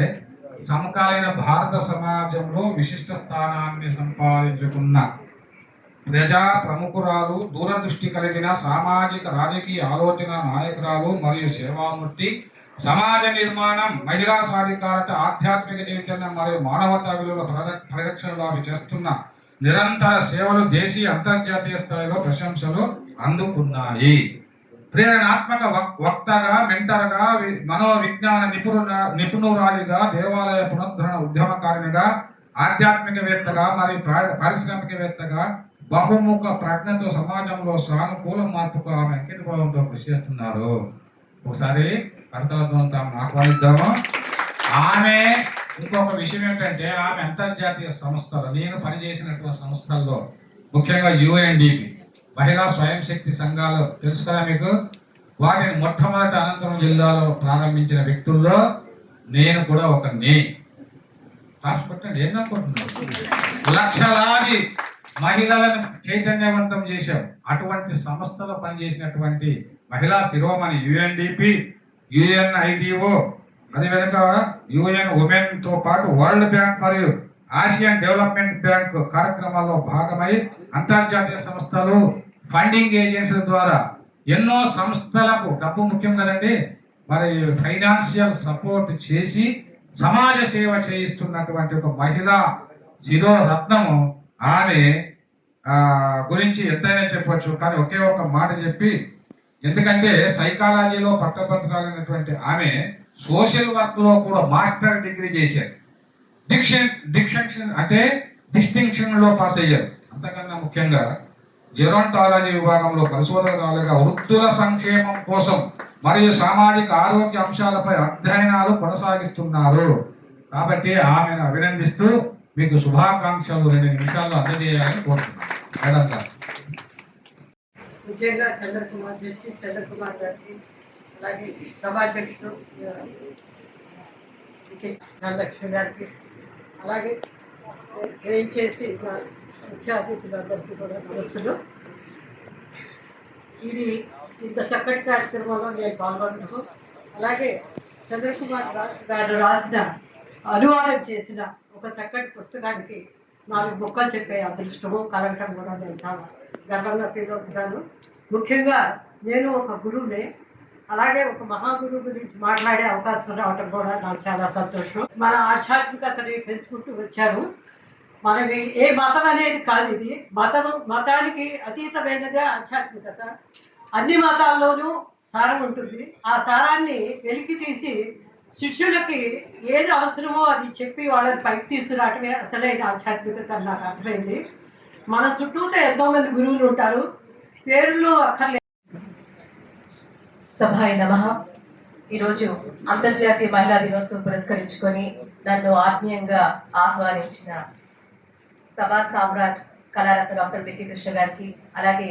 సమకాలీన భారత సమాజంలో విశిష్ట స్థానాన్ని సంపాదించుకున్న ప్రజా ప్రముఖురాలు, దూరదృష్టి కలిగిన సామాజిక రాజకీయ ఆలోచన నాయకురాలు మరియు సేవామూర్తి, సమాజ నిర్మాణం, మహిళా సాధికారత, ఆధ్యాత్మిక చైతన్యం మరియు మానవతా విలువల పరిరక్షణలో ఆమె చేస్తున్న నిరంతర సేవలు దేశీయ అంతర్జాతీయ స్థాయిలో ప్రశంసలు అందుకున్నాయి. ప్రేరణాత్మక వక్తగా, మెంటర్గా, మనోవిజ్ఞాన నిపుణురాలిగా, దేవాలయ పునరుద్ధరణ ఉద్యమకారినిగా, ఆధ్యాత్మికవేత్తగా మరియు పారిశ్రామికవేత్తగా బహుముఖ ప్రజ్ఞతో సమాజంలో సానుకూల మార్పుకు ఆమె అంకితభావంతో కృషి చేస్తున్నారు. ఒకసారి కర్తవ్యంతో ఆహ్వానిద్దాము. ఆమె ఇంకొక విషయం ఏంటంటే, ఆమె అంతర్జాతీయ సంస్థలు, నేను పనిచేసినటువంటి సంస్థల్లో ముఖ్యంగా UNDP మహిళా స్వయం శక్తి సంఘాలు తెలుసు కదా మీకు, వాటిని మొట్టమొదటి అనంతపురం జిల్లాలో ప్రారంభించిన వ్యక్తుల్లో నేను కూడా ఒకరిని. రాసుకుంటండి, ఏమనుకుంటున్నాను, లక్షలాది మహిళలను చైతన్యవంతం చేశాం. అటువంటి సంస్థలో పనిచేసినటువంటి మహిళా శిరోమణి UNDP, UNIDO, అదేవిధంగా UN ఉమెన్ తో పాటు వరల్డ్ బ్యాంక్ మరియు ఆసియన్ డెవలప్మెంట్ బ్యాంక్ కార్యక్రమాల్లో భాగమై అంతర్జాతీయ సంస్థలు, ఫండింగ్ ఏజెన్సీల ద్వారా ఎన్నో సంస్థలకు డబ్బు ముఖ్యం కదండి, మరి ఫైనాన్షియల్ సపోర్ట్ చేసి సమాజ సేవ చేయిస్తున్నటువంటి ఒక మహిళా శిరో రత్నము. ఆమె గురించి ఎంతైనా చెప్పొచ్చు, కానీ ఒకే ఒక మాట చెప్పి, ఎందుకంటే సైకాలజీలో పట్టభద్రాలైనటువంటి ఆమె సోషల్ వర్క్ లో కూడా మాస్టర్ డిగ్రీ చేశారు. డిస్టింక్షన్ లో పాస్ అయ్యారు. అంతకన్నా ముఖ్యంగా జెరాంటాలజీ విభాగంలో పరిశోధకురాలుగా వృద్ధుల సంక్షేమం కోసం మరియు సామాజిక ఆరోగ్య అంశాలపై అధ్యయనాలు కొనసాగిస్తున్నారు. కాబట్టి ఆమెను అభినందిస్తూ మీకు శుభాకాంక్షలు 2 నిమిషాల్లో అందజేయాలని కోరుతున్నాను. ముఖ్యంగా చంద్రకుమార్ గారికి, అలాగే సభాధ్యక్షుడు ధనలక్ష్మి గారికి, అలాగే ఏం చేసి ముఖ్య అతిథులందరికీ కూడా నమస్తులు. ఇది ఇంత చక్కటి కార్యక్రమంలో నేను పాల్గొన్నాను. అలాగే చంద్రకుమార్ గారు రాసిన, అనువాదం చేసిన ఒక చక్కటి పుస్తకానికి 4 బుక్కలు చెప్పే అదృష్టము కలగటం కూడా నేను చాలా గర్వంగా ఫీల్ అవుతున్నాను. ముఖ్యంగా నేను ఒక గురువునే, అలాగే ఒక మహాగురువు గురించి మాట్లాడే అవకాశం రావటం కూడా నాకు చాలా సంతోషం. మన ఆధ్యాత్మికతని పెంచుకుంటూ వచ్చారు. మనకి ఏ మతం అనేది కాదు, ఇది మతానికి అతీతమైనదే ఆధ్యాత్మికత. అన్ని మతాల్లోనూ సారం ఉంటుంది. ఆ సారాన్ని వెలికి తీసి శిష్యులకి ఏది అవసరమో అది చెప్పి వాళ్ళని పైకి తీసుకురావటమే అసలైన ఆధ్యాత్మికత అని నాకు అర్థమైంది. మన చుట్టూతో ఎంతోమంది గురువులు ఉంటారు, పేర్లు అక్కర్లేదు. సభాయ నమః. ఈరోజు అంతర్జాతీయ మహిళా దినోత్సవం పురస్కరించుకొని నన్ను ఆత్మీయంగా ఆహ్వానించిన సభా సామ్రాట్ కళారత్న డాక్టర్ బికి కృష్ణ గారికి, అలాగే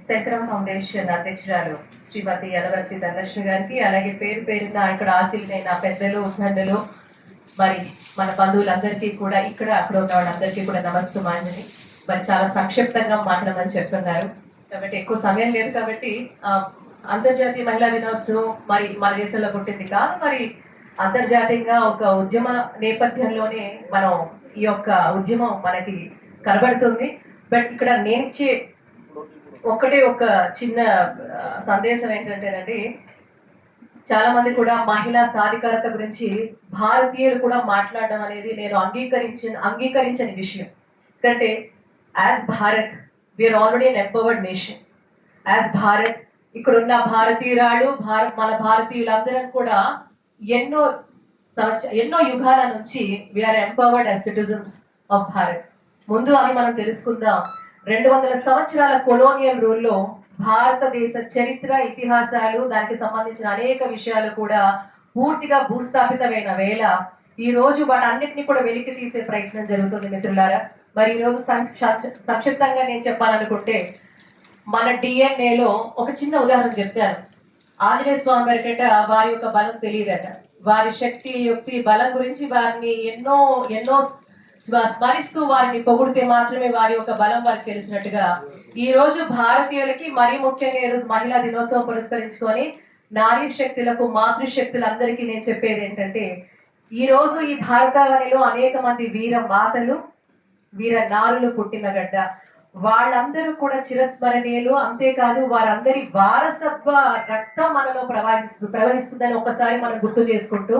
శంకరం ఫౌండేషన్ అధ్యక్షురాలు శ్రీమతి యలవర్తి ధనలక్ష్మి గారికి, అలాగే పేరు పేరున ఇక్కడ ఆశీలైన పెద్దలు, ఉద్దండులు, మరి మన బంధువులందరికీ కూడా, ఇక్కడ అక్కడ ఉన్న వాళ్ళందరికీ కూడా నమస్తమాంజలి. మరి చాలా సంక్షిప్తంగా మాట్లాడమని చెప్తున్నారు కాబట్టి ఎక్కువ సమయం లేదు. కాబట్టి అంతర్జాతీయ మహిళా దినోత్సవం మరి మన దేశంలో పుట్టింది కాదు, మరి అంతర్జాతీయంగా ఒక ఉద్యమ నేపథ్యంలోనే మనం ఈ యొక్క ఉద్యమం మనకి కనబడుతుంది. బట్ ఇక్కడ నేనిచ్చే ఒక్కటే ఒక చిన్న సందేశం ఏంటంటేనండి, చాలా మంది కూడా మహిళా సాధికారత గురించి భారతీయులు కూడా మాట్లాడడం అనేది నేను అంగీకరించని విషయం. ఎందుకంటే as Bharat we are already an empowered nation. As Bharat ఇక్కడున్న భారతీయురాలు మన భారతీయులందరం కూడా ఎన్నో యుగాల నుంచి we are empowered as citizens of Bharat. ముందు అని మనం తెలుసుకుందాం. 200 సంవత్సరాల కొలోనియల్ రూల్లో భారతదేశ చరిత్ర, ఇతిహాసాలు, దానికి సంబంధించిన అనేక విషయాలు కూడా పూర్తిగా భూస్థాపితమైన వేళ ఈ రోజు వాటన్నిటిని కూడా వెలికి తీసే ప్రయత్నం జరుగుతుంది మిత్రులారా. మరి ఈ రోజు సంక్షిప్తంగా నేను చెప్పాలనుకుంటే మన డిఎన్ఏలో ఒక చిన్న ఉదాహరణ చెప్తాను. ఆంజనేయ స్వామి వారికట వారి యొక్క బలం తెలియదట. వారి శక్తి, యుక్తి, బలం గురించి వారిని ఎన్నో స్మరిస్తూ వారిని పొగిడితే మాత్రమే వారి యొక్క బలం వారికి తెలిసినట్టుగా ఈ రోజు భారతీయులకి మరీ ముఖ్యంగా ఈ రోజు మహిళా దినోత్సవం పురస్కరించుకొని నారీ శక్తులకు, మాతృశక్తులందరికీ నేను చెప్పేది ఏంటంటే, ఈ రోజు ఈ భారతావనిలో అనేక మంది వీర మాతలు, వీర నారులు పుట్టిన గడ్డ. వాళ్ళందరూ కూడా చిరస్మరణీయులు. అంతేకాదు వారందరి వారసత్వ రక్తం మనలో ప్రవహిస్తుందని ఒకసారి మనం గుర్తు చేసుకుంటూ,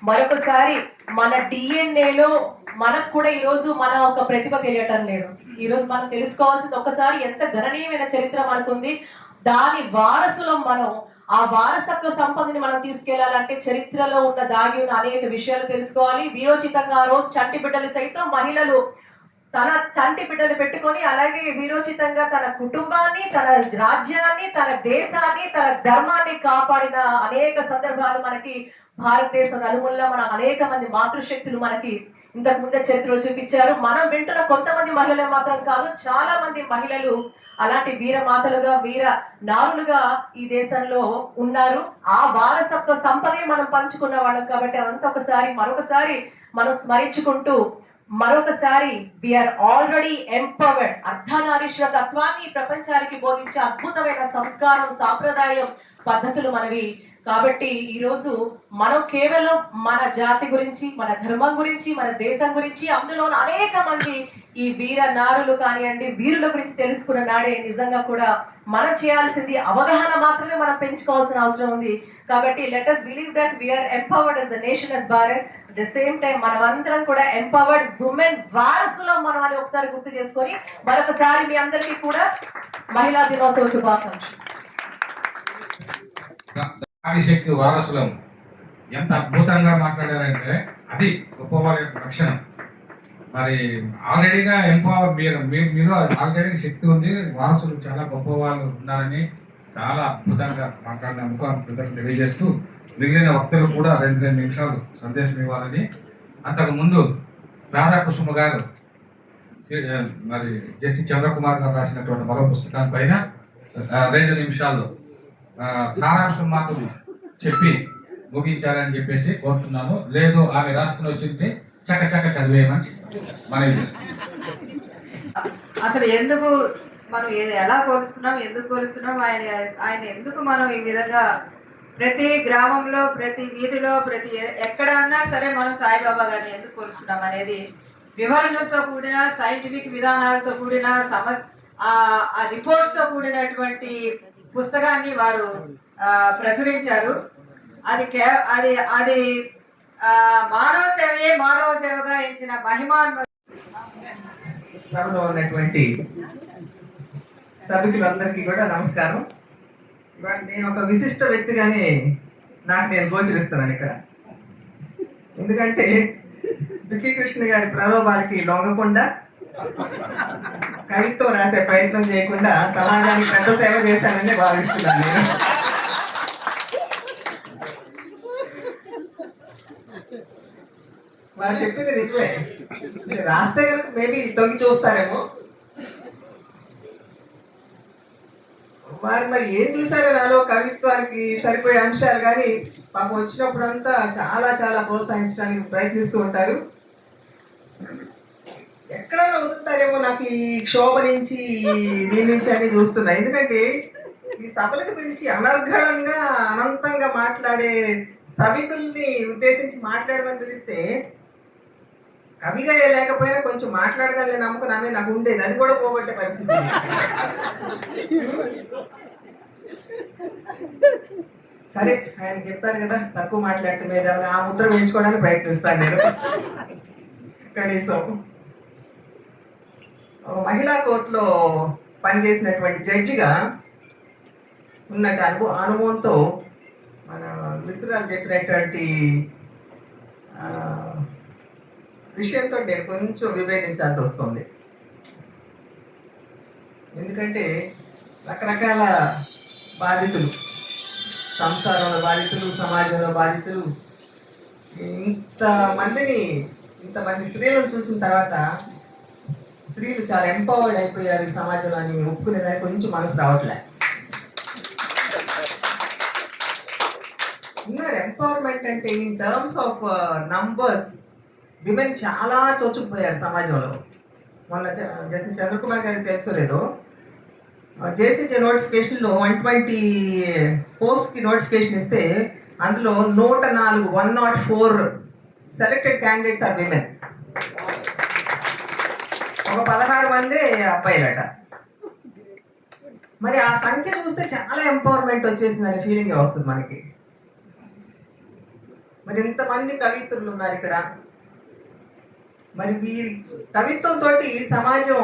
మరొకసారి మన డిఎన్ఏలో మనకు కూడా ఈరోజు మన ఒక ప్రతిభ తెలియటం లేదు. ఈరోజు మనం తెలుసుకోవాల్సింది ఒకసారి ఎంత గణనీయమైన చరిత్ర మనకుంది. దాని వారసులం మనం. ఆ వారసత్వ సంపదని మనం తీసుకెళ్లాలంటే చరిత్రలో ఉన్న దాగి ఉన్న అనేక విషయాలు తెలుసుకోవాలి. వీరోచితంగా ఆ రోజు చంటి బిడ్డలు సైతం మహిళలు తన చంటి బిడ్డలు పెట్టుకొని అలాగే వీరోచితంగా తన కుటుంబాన్ని, తన రాజ్యాన్ని, తన దేశాన్ని, తన ధర్మాన్ని కాపాడిన అనేక సందర్భాలు మనకి భారతదేశం నలుమూలలా మన అనేక మంది మాతృశక్తులు మనకి ఇంతకు ముందే చరిత్రలో చూపించారు. మనం వింటున్న కొంతమంది మహిళలు మాత్రం కాదు, చాలా మంది మహిళలు అలాంటి వీర మాతలుగా, వీర నారులుగా ఈ దేశంలో ఉన్నారు. ఆ వారసత్వ సంపదే మనం పంచుకున్న వాళ్ళం కాబట్టి అదంతా మరొకసారి మనం స్మరించుకుంటూ, మరొకసారి వీఆర్ ఆల్రెడీ ఎంపవర్డ్. అర్ధనారీశ్వర తత్వాన్ని ప్రపంచానికి బోధించే అద్భుతమైన సంస్కారం, సాంప్రదాయం, పద్ధతులు మనవి. కాబట్టి ఈరోజు మనం కేవలం మన జాతి గురించి, మన ధర్మం గురించి, మన దేశం గురించి, అందులో అనేక మంది ఈ వీర నారులు కానివ్వండి, వీరుల గురించి తెలుసుకున్న నాడే నిజంగా కూడా మనం చేయాల్సింది అవగాహన మాత్రమే మనం పెంచుకోవాల్సిన అవసరం ఉంది. కాబట్టి let us believe that we are empowered as a nation, as Bharat. At the same time మనమందరం కూడా ఎంపవర్డ్ ఉమెన్ వారసులం మనం అని ఒకసారి గుర్తు చేసుకొని మరొకసారి మీ అందరికీ కూడా మహిళా దినోత్సవ శుభాకాంక్షలు. ఆదిశక్తి వారసులం ఎంత అద్భుతంగా మాట్లాడారంటే అది గొప్ప వాళ్ళ యొక్క లక్షణం. మరి ఆల్రెడీగా ఎంపవర్ మీరు ఆల్రెడీ శక్తి ఉంది, వారసులు చాలా గొప్ప వాళ్ళు ఉన్నారని చాలా అద్భుతంగా మాట్లాడినందుకు కృతజ్ఞతలు తెలియజేస్తూ, మిగిలిన వక్తలు కూడా 2 నిమిషాలు సందేశం ఇవ్వాలని. అంతకుముందు రాధాకుసుమ గారు మరి జస్టిస్ చంద్రకుమార్ గారు రాసినటువంటి మరో పుస్తకాన్ని పైన 2 నిమిషాలు సారాంశం మాత్రం చెప్పి ముగించాలని చెప్పేసి కోరుతున్నాను. లేదు ఆమె రాసుకుని వచ్చింది చక్క చదివేయమని మనవి చేస్తున్నాం. అసలు ఎందుకు మనం ఎలా పోలుస్తున్నాం, ఎందుకు పోలుస్తున్నాం, ఆయన ఎందుకు మనం ఈ విధంగా ప్రతి గ్రామంలో, ప్రతి వీధిలో, ఎక్కడ ఉన్నా సరే మనం సాయిబాబా గారిని ఎందుకు పోలుస్తున్నాం అనేది వివరణలతో కూడిన, సైంటిఫిక్ విధానాలతో కూడిన, ఆ రిపోర్ట్స్తో కూడినటువంటి పుస్తకాన్ని వారు ప్రచురించారు. అది మానవ సేవయే మానవ సేవగా ఎంచిన మహిమాన్వ సభలో ఉన్నటువంటి సభ్యులందరికీ కూడా నమస్కారం. ఇవాళ నేను ఒక విశిష్ట వ్యక్తిగానే నేను గోచరిస్తున్నాను ఇక్కడ. ఎందుకంటే విక్కీ కృష్ణ గారి ప్రలోభాలకి లొంగకుండా, కవిత్వం రాసే ప్రయత్నం చేయకుండా సమాజానికి పెద్ద సేవ చేశానని భావిస్తున్నాను నేను. వారు చెప్పింది నిజమే. రాస్తే కనుక మేబీ తొంగి చూస్తారేమో. వారు మరి ఏం చూసారో నాలో కవిత్వానికి సరిపోయే అంశాలు, కానీ మాకు వచ్చినప్పుడంతా చాలా ప్రోత్సహించడానికి ప్రయత్నిస్తూ ఉంటారు. ఎక్కడైనా వదులుతారేమో నాకు ఈ క్షోభ నుంచి, దీని నుంచి అని చూస్తున్నా. ఎందుకంటే ఈ సభలకు గురించి అనర్గళంగా, అనంతంగా మాట్లాడే సభికుల్ని ఉద్దేశించి మాట్లాడమని పిలిస్తే కవిగా లేకపోయినా కొంచెం మాట్లాడగలనే నమ్మకం నాకు ఉండేది. అది కూడా పోగొట్టే పరిస్థితి. సరే, ఆయన చెప్పారు కదా తక్కువ మాట్లాడితే మీద ఆ ముద్ర వేయించుకోవడానికి ప్రయత్నిస్తాను నేను. కనీసం మహిళా కోర్టులో పనిచేసినటువంటి జడ్జిగా ఉన్నట్టు అనుభవంతో మన మిత్రురాలు చెప్పినటువంటి విషయంతో నేను కొంచెం విభేదించాల్సి వస్తుంది. ఎందుకంటే రకరకాల బాధితులు, సంసారంలో బాధితులు, సమాజంలో బాధితులు, ఇంతమంది స్త్రీలను చూసిన తర్వాత స్త్రీలు చాలా ఎంపవర్డ్ అయిపోయారు ఈ సమాజంలో అని ఒప్పుకునేదానికి కొంచెం మనసు రావట్లే. ఎంపవర్మెంట్ అంటే in terms of numbers women చాలా చొచ్చుకుపోయారు సమాజంలో. మొన్న జస్టిస్ చంద్రకుమార్ గారికి తెలుసో లేదో, జేసీజే నోటిఫికేషన్లో 120 పోస్ట్కి నోటిఫికేషన్ ఇస్తే అందులో 104 సెలెక్టెడ్ క్యాండిడేట్స్ ఆర్ విమెన్. ఒక 16 మంది అబ్బాయిలట. మరి ఆ సంఖ్య చూస్తే చాలా ఎంపవర్మెంట్ వచ్చేసిందనే ఫీలింగ్ వస్తుంది మనకి. మరి ఇంతమంది కవిత్రులు ఉన్నారు ఇక్కడ. మరి వీరి కవిత్వంతో సమాజం,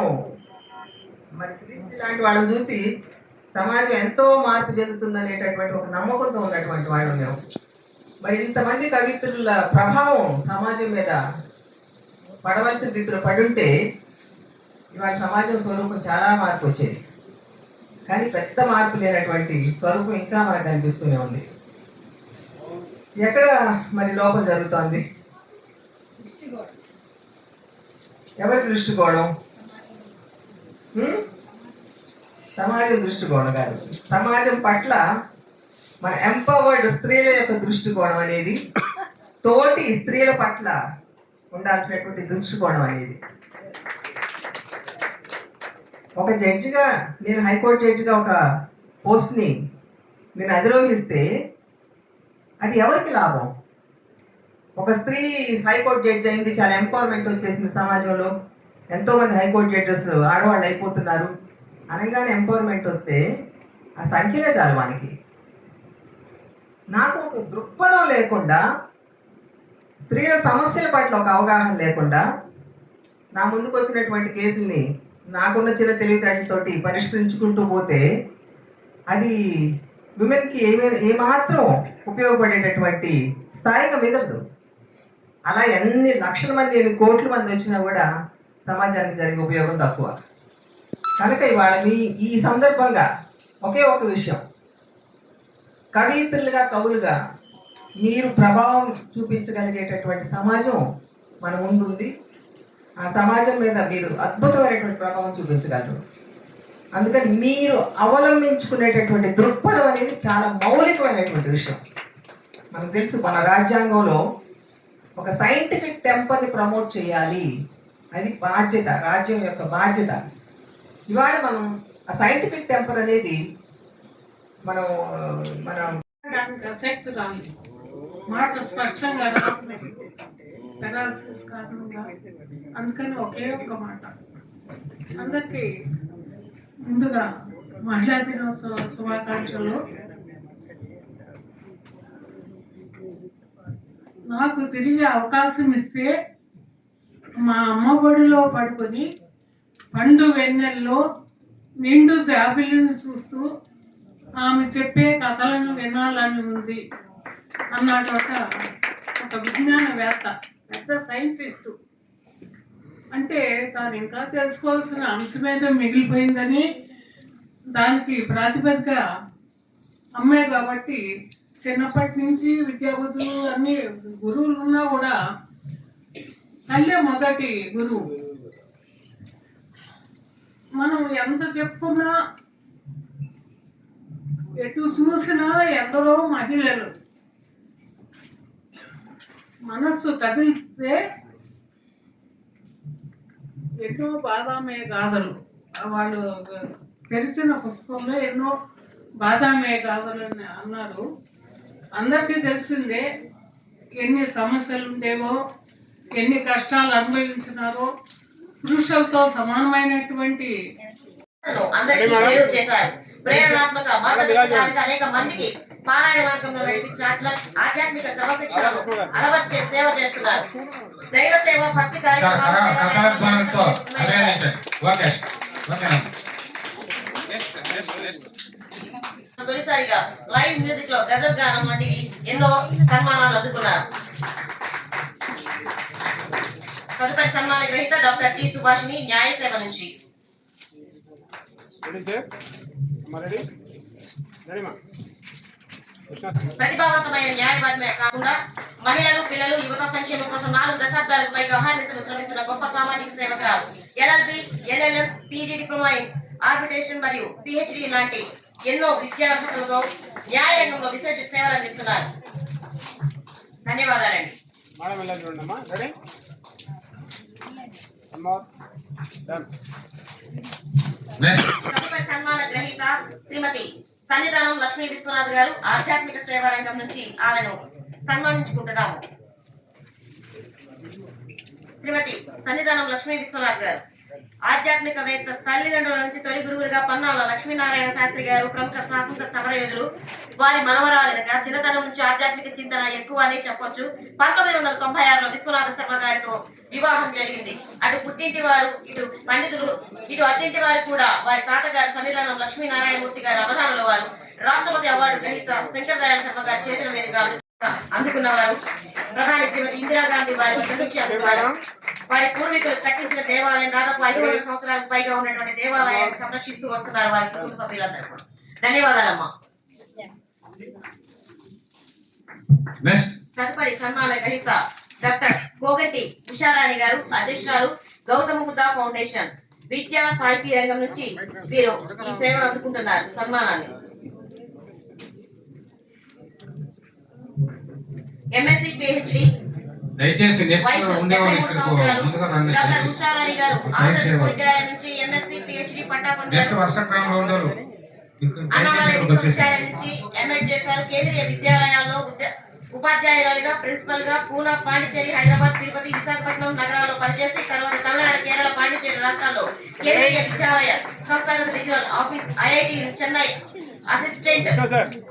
మరి శ్రీశ్రీ లాంటి వాళ్ళని చూసి సమాజం ఎంతో మార్పు చెందుతుందనేటటువంటి ఒక నమ్మకంతో ఉన్నటువంటి వాళ్ళు మేము. మరి ఇంతమంది కవిత్రుల ప్రభావం సమాజం మీద పడవలసిన రీతిలో పడుంటే ఇవాళ సమాజం స్వరూపం చాలా మార్పు వచ్చేది. కానీ పెద్ద మార్పు లేనటువంటి స్వరూపం ఇంకా మనకు కనిపిస్తూనే ఉంది. ఎక్కడ మరి లోపం జరుగుతోంది? ఎవరి దృష్టికోణం? సమాజం దృష్టికోణం కాదు. సమాజం పట్ల మన ఎంపవర్డ్ స్త్రీల యొక్క దృష్టికోణం అనేది, తోటి స్త్రీల పట్ల ఉండాల్సినటువంటి దృష్టికోణం అనేది. ఒక జడ్జిగా, నేను హైకోర్టు జడ్జిగా ఒక పోస్ట్ని నేను అధిరోహిస్తే అది ఎవరికి లాభం? ఒక స్త్రీ హైకోర్టు జడ్జి అయింది, చాలా ఎంపవర్మెంట్ వచ్చేసింది సమాజంలో, ఎంతోమంది హైకోర్టు జడ్జెస్ ఆడవాళ్ళు అయిపోతున్నారు అనగానే ఎంపవర్మెంట్ వస్తే ఆ సంఖ్యలే చాలు మనకి. నాకు ఒక దృక్పథం లేకుండా, స్త్రీల సమస్యల పట్ల ఒక అవగాహన లేకుండా నా ముందుకు వచ్చినటువంటి కేసుల్ని నాకున్న చిన్న తెలివితేటలతోటి పరిష్కరించుకుంటూ పోతే అది విమెన్కి ఏమాత్రం ఉపయోగపడేటటువంటి స్థాయిగా మిగలదు. అలా ఎన్ని లక్షల మంది, ఎన్ని కోట్ల మంది వచ్చినా కూడా సమాజానికి జరిగే ఉపయోగం తక్కువ. కనుక ఇవాళ ఈ సందర్భంగా ఒకే ఒక విషయం, కవిత్రులుగా, కవులుగా మీరు ప్రభావం చూపించగలిగేటటువంటి సమాజం మన ముందుంది. ఆ సమాజం మీద మీరు అద్భుతమైనటువంటి ప్రభావం చూపించగలరు. అందుకని మీరు అవలంబించుకునేటటువంటి దృక్పథం అనేది చాలా మౌలికమైనటువంటి విషయం. మనకు తెలుసు, మన రాజ్యాంగంలో ఒక సైంటిఫిక్ టెంపర్ని ప్రమోట్ చేయాలి, అది బాధ్యత, రాజ్యం యొక్క బాధ్యత. ఇవాళ మనం ఆ సైంటిఫిక్ టెంపర్ అనేది మనం మాట స్పష్టంగా పెరాలసిస్ కారణంగా, అందుకని ఒకే ఒక్క మాట. అందరికీ ముందుగా మహిళా దినోత్సవ శుభాకాంక్షలు. నాకు తిరిగి అవకాశం ఇస్తే మా అమ్మ ఒడిలో పడుకొని పండు వెన్నెల్లో నిండు జాబిలిని చూస్తూ ఆమె చెప్పే కథలను వినాలని ఉంది అన్నాడు ఒక విజ్ఞానవేత్త, పెద్ద సైంటిస్టు. అంటే తాను ఇంకా తెలుసుకోవాల్సిన అంశమేదో మిగిలిపోయిందని, దానికి ప్రాతిపదిక అమ్మే కాబట్టి చిన్నప్పటి నుంచి విద్యాబుద్ధులు అన్ని గురువులు ఉన్నా కూడా తల్లే మొదటి గురువు. మనం ఎంత చెప్పుకున్నా, ఎటు చూసినా ఎందరో మహిళలు మనస్సు కదిలిస్తే ఎన్నో బాదామే గాథలు, వాళ్ళు తెరిచిన పుస్తకంలో ఎన్నో బాదామే గాథలు అని అన్నారు. అందరికీ తెలిసిందే ఎన్ని సమస్యలు ఉండేవో, ఎన్ని కష్టాలు అనుభవించినారో. పురుషులతో సమానమైనటువంటి అందరికీ చేరువ చేశారు. ప్రేరణాత్మక మార్గదర్శకానికి అనేక మందికి పారాయణ వర్గంలో నడిపించి ఆధ్యాత్మిక క్రమశిక్షణను అలవర్చే సేవ చేస్తున్నారు. దైవ సేవ, భక్తి కరతాళధ్వనులతో అభినందించండి. ఓకే ఓకేనా. తొలిసారిగా లైవ్ మ్యూజిక్ లో గజల్ గానం వంటివి ఎన్నో సన్మానాలు అందుకున్నారు. తదుపరి సన్మాన గ్రహీత డాక్టర్ టి సుభాషిణి, న్యాయ సేవ నుంచి. ప్రతిభావంతమైన న్యాయవాదమే కాకుండా మహిళలు, పిల్లలు, యువత సంక్షేమం కోసం 4 దశాబ్దాలకు పైగా అహర్నిశలు శ్రమిస్తున్న గొప్ప సామాజిక సేవకురాలు. LLB, LLM, PG diploma in arbitration మరియు పిహెచ్డి లాంటి ఎన్నో విద్యార్హతలతో న్యాయ రంగంలో విశేష సేవలు అందిస్తున్నారు. ధన్యవాదాలండి. తదుపరి సన్మాన గ్రహీత శ్రీమతి సన్నిధానం లక్ష్మీ విశ్వనాథ్ గారు, ఆధ్యాత్మిక సేవా రంగం నుంచి ఆమెను సన్మానించుకుంటున్నాము. శ్రీమతి సన్నిధానం లక్ష్మీ విశ్వనాథ్ గారు ఆధ్యాత్మికవేత్త, తల్లిదండ్రుల నుంచి తొలి గురువులుగా పన్నాల లక్ష్మీనారాయణ శాస్త్రి గారు, ప్రముఖ స్వాతంత్ర సమరయోధులు. వారి మనవరాలిగా చిన్నతనం నుంచి ఆధ్యాత్మిక చింతన ఎక్కువ అని చెప్పొచ్చు. 1996లో విశ్వనాథ శర్మ గారితో వివాహం జరిగింది. అటు పుట్టింటి వారు, ఇటు పండితులు, ఇటు అత్తింటి వారు కూడా వారి తాతగారు సన్నిధానం లక్ష్మీనారాయణమూర్తి గారి అవధానంలో వారు రాష్ట్రపతి అవార్డు గ్రహీత శంకర్ దయాళ శర్మ గారి చేతుల మీదుగా అందుకున్నవారు. ప్రధాని శ్రీమతి ఇందిరాగాంధీ వారి నుంచి అందుకున్నారు. వారి పూర్వీకులు కట్టించిన దేవాలయం దాదాపు 500 సంవత్సరాలకు పైగా ఉన్నటువంటి దేవాలయాన్ని సంరక్షిస్తూ వస్తున్నారు వారి కుటుంబ సభ్యులందరూ. ధన్యవాదాలమ్మా. తదుపరి సన్మాన గ్రహీత డాక్టర్ కోగంటి ఉషారాణి గారు, అధ్యక్షురాలు గౌతమ బుద్ధ ఫౌండేషన్. విద్యా సాహితీ రంగం నుంచి వీరు ఈ సేవలు అందుకుంటున్నారు. సన్మానాన్ని ఎంఎస్సి పిహెచ్డి దయచేసి వయసు 73 సంవత్సరాలు డాక్టర్ ఉషారాణి గారు ఆంధ్ర విశ్వవిద్యాలయం నుంచి ఎంఎస్సి పిహెచ్డి పట్టా పొందారు. అన్నామలై విశ్వవిద్యాలయం నుంచి ఎంఎడ్ చేశారు. కేంద్రీయ విద్యాలయాల్లో ఉపాధ్యాయురాలుగా, ప్రిన్సిపల్ గా పూనా, పాండిచేరి, హైదరాబాద్, తిరుపతి, విశాఖపట్నం నగరాల్లో పనిచేసి తర్వాత తమిళనాడు, కేరళ, పాండిచేరి రాష్ట్రాల్లో కేంద్రీయ విద్యాలయ సంస్థాగత regional office IIT Chennai assistant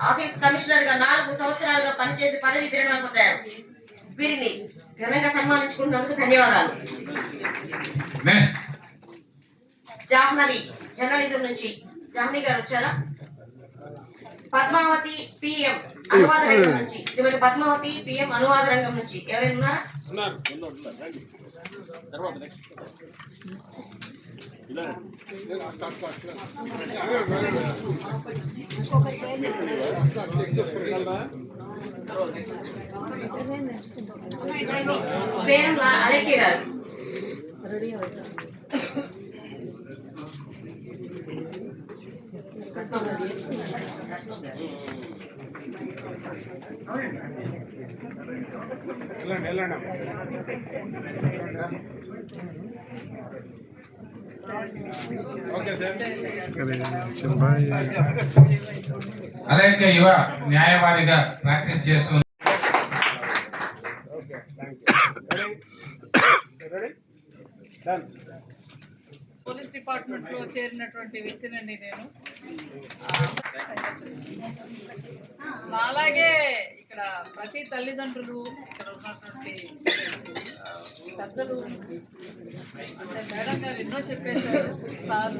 office commissioner గా 4 సంవత్సరాలుగా పనిచేసి పదవి విరమణ పొందారు. వీరిని ఘనంగా సన్మానించుకున్నందుకు ధన్యవాదాలు. జాహ్నవి జర్నలిజం నుంచి జాహ్నవి గారు వచ్చారా? పద్మావతి పిఎం అనువాద రంగం నుంచి శ్రీమతి పద్మావతి పిఎం అనువాద రంగం నుంచి ఎవరైనా ఉన్నారా? పేరు అడేకే గారు. అలాగే యువ న్యాయవాదిగా ప్రాక్టీస్ చేస్తూ పోలీస్ డిపార్ట్మెంట్ లో చేరినటువంటి వ్యక్తినండి నేను. అలాగే ఇక్కడ ప్రతి తల్లిదండ్రులు, ఇక్కడ ఉన్నటువంటి పెద్దలు, అంటే మేడం గారు ఎన్నో చెప్పేశారు, సార్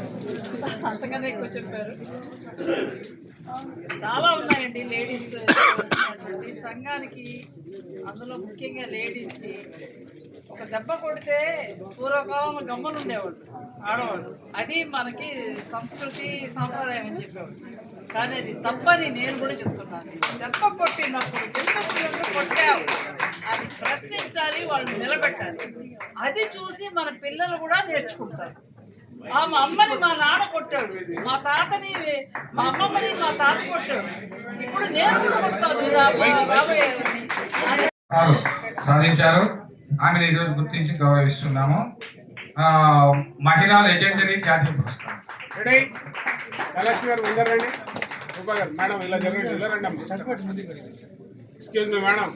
అంతకన్నా ఎక్కువ చెప్పారు. చాలా ఉన్నాయండి లేడీస్ సంఘానికి. అందులో ముఖ్యంగా లేడీస్కి ఒక దెబ్బ కొడితే పూర్వకాలం గమ్మను ఉండేవాళ్ళు ఆడవాళ్ళు. అది మనకి సంస్కృతి సాంప్రదాయం అని చెప్పేవాళ్ళు. కానీ అది తప్పని నేను కూడా చెప్తున్నాను. దెబ్బ కొట్టినప్పుడు ఎందుకు కొట్టావు అని ప్రశ్నించాలి, వాళ్ళు నిలబెట్టాలి. అది చూసి మన పిల్లలు కూడా నేర్చుకుంటారు. మా అమ్మని మా నాన్న కొట్టాడు, మా తాతని మా అమ్మమ్మని మా తాత కొట్టాడు, ఇప్పుడు నేను కూడా కొట్టాను రాబోయే సాధించారు. ఆమెను ఈరోజు గుర్తించి గౌరవిస్తున్నాము. మహిళా లెజెండరీ జాతీయ పురస్కారం. మేడం ఇలా జరగండి, ఇలా రండి అమ్మా. Excuse me madam.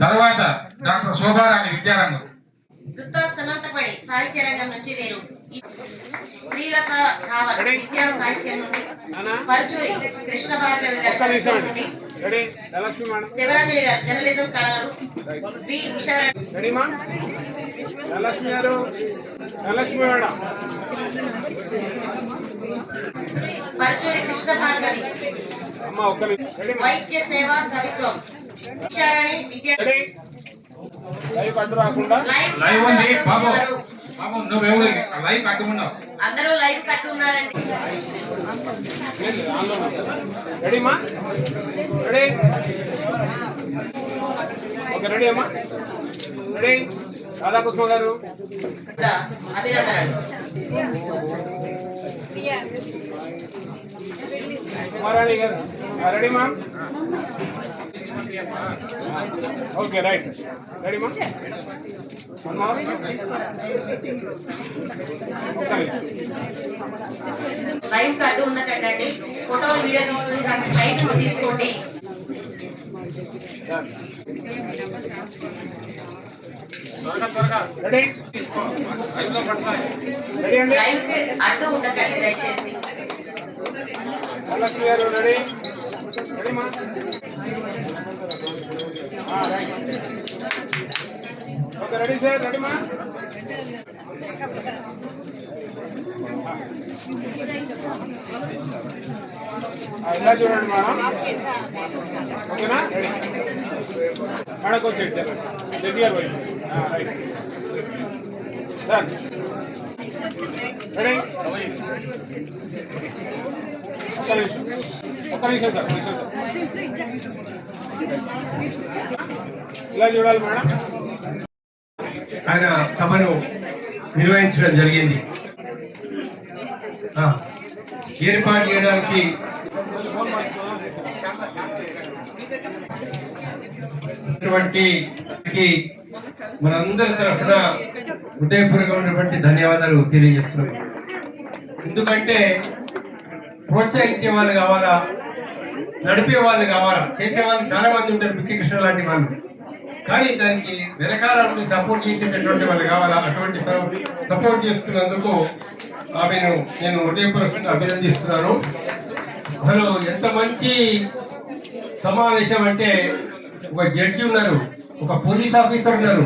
తర్వాత డాక్టర్ శోభారాణి విద్యారంగం. వృత్తా సన్నతపడి సాహిత్య రంగం నుంచి వేరు శ్రీలత రావల్ విద్యా సాహిత్యం నుండి పరుచూరి కృష్ణ భార్గవి గారి నుండి శివరాంజలి గారు జర్నలిజం కళలు బి ఉషారాణి పరుచూరి కృష్ణ భార్గవి వైద్య సేవా కవిత్వం ఉషారాణి విద్యా లైవ్ ఉంది బాబు బాబు నువ్వెవరు లైవ్ కట్టుకున్నావు అందరూ లైవ్ కట్టు ఉన్నారండి రెడీమా రెడీ ఓకే రెడీ అమ్మా రెడీ రాధాకృష్ణ గారు అభినందనలు కుమారాణి గారు రెడీమా ఓకే రైట్ రెడీమా లైవ్ కట్టు ఉన్నట్టండి ఫోటో వీడియో తీసుకుని లైవ్ తీసుకోండి రెడీ తీసుకో లైవ్ లో పడతాయి రెడీ అండి లైవ్ కి అడ్డు ఉండకండి దయచేసి లక్ష్మి గారు రెడీ రెడీమా ఓకే రెడీ సార్ రెడీమా ఇలా చూడండి మేడం ఓకేనా రెడీ మేడం కొంచెం రెడీ గారు రైట్ సార్ రెడీ ఒక్క నిమిషం సార్ ఇలా చూడాలి మేడం ఆయన సభను నిర్వహించడం జరిగింది. ఏర్పాటు చేయడానికి మనందరి తరఫున హృదయపూర్వకమైనటువంటి ధన్యవాదాలు తెలియజేస్తున్నాం. ఎందుకంటే ప్రోత్సహించే వాళ్ళు కావాలా, నడిపే వాళ్ళు కావాలా, చేసే వాళ్ళు చాలా మంది ఉంటారు, బిక్కి కృష్ణ లాంటి వాళ్ళు. కానీ దానికి వెనకాల సపోర్ట్ చేసేటటువంటి వాళ్ళు కావాలా. అటువంటి సపోర్ట్ చేస్తున్నందుకు ఆమెను నేను హృదయపూర్వకంగా అభినందిస్తున్నాను. అసలు ఎంత మంచి సమావేశం అంటే, ఒక జడ్జి ఉన్నారు, ఒక పోలీస్ ఆఫీసర్ ఉన్నారు,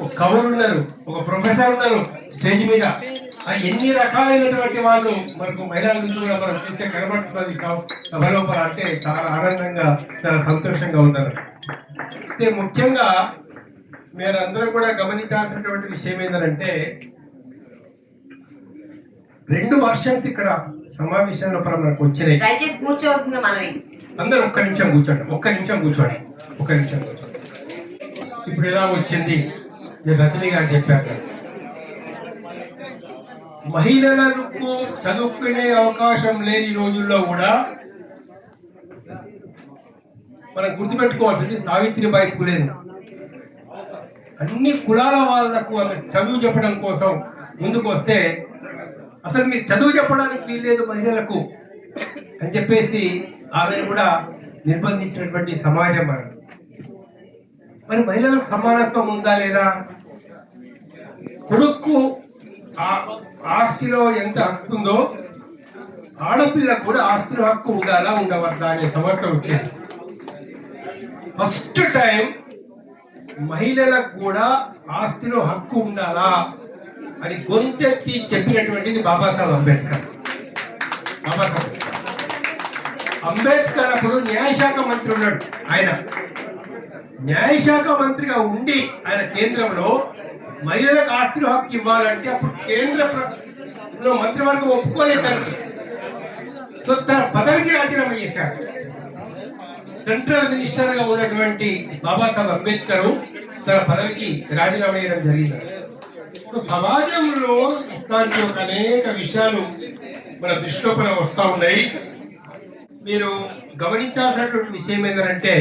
ఒక కవులు ఉన్నారు, ఒక ప్రొఫెసర్ ఉన్నారు స్టేజ్ మీద. ఎన్ని రకాలైనటువంటి వాళ్ళు మనకు మహిళల నుంచి కూడా మనం చూస్తే కనబడుతున్నది సభ లోపల. అంటే చాలా ఆనందంగా, చాలా సంతోషంగా ఉన్నారు. అయితే ముఖ్యంగా మీరందరూ కూడా గమనించాల్సినటువంటి విషయం ఏంటంటే, 2 వర్షన్స్ ఇక్కడ సమావేశం లోపల మనకు వచ్చినాయి. దయచేసి కూర్చోవలసింది మనవి. అందరూ ఒక్క నిమిషం కూర్చోండి, ఒక్క నిమిషం కూర్చోండి. ఇప్పుడు ఎలా వచ్చింది రజనీ గారు చెప్పారు. మహిళలకు చదువుకునే అవకాశం లేని రోజుల్లో కూడా మనం గుర్తుపెట్టుకోవాల్సింది సావిత్రిబాయి పూలేను. అన్ని కులాల వాళ్లకు ఆమె చదువు చెప్పడం కోసం ముందుకు వస్తే, అసలు మీరు చదువు చెప్పడానికి వీల్లేదు మహిళలకు అని చెప్పేసి ఆమెను కూడా నిర్బంధించినటువంటి సమాజం మనం. మరి మహిళలకు సమానత్వం ఉందా లేదా? కొడుకు ఆస్తిలో ఎంత హక్కు ఉందో ఆడపిల్లకు కూడా ఆస్తిలో హక్కు ఉండాలా ఉండవద్దా అనే సమస్య వచ్చింది. ఫస్ట్ టైం మహిళలకు కూడా ఆస్తిలో హక్కు ఉండాలా అని గొంతెత్తి చెప్పినటువంటిది బాబాసాహెబ్ అంబేద్కర్. అంబేద్కర్ అప్పుడు న్యాయశాఖ మంత్రి ఉన్నాడు. ఆయన న్యాయశాఖ మంత్రిగా ఉండి ఆయన కేంద్రంలో మహిళలకు ఆస్తిలో హక్కు ఇవ్వాలంటే అప్పుడు కేంద్రంలో మంత్రివర్గం ఒప్పుకోలేదు. సో తన పదవికి రాజీనామా చేశాడు. సెంట్రల్ మినిస్టర్ గా ఉన్నటువంటి బాబాసాహెబ్ అంబేద్కర్ తన పదవికి రాజీనామా చేయడం జరిగింది. సో సమాజంలో ఇట్లాంటి అనేక విషయాలు మన దృష్టిలోపల వస్తూ ఉన్నాయి. మీరు గమనించాల్సినటువంటి విషయం ఏంటంటే,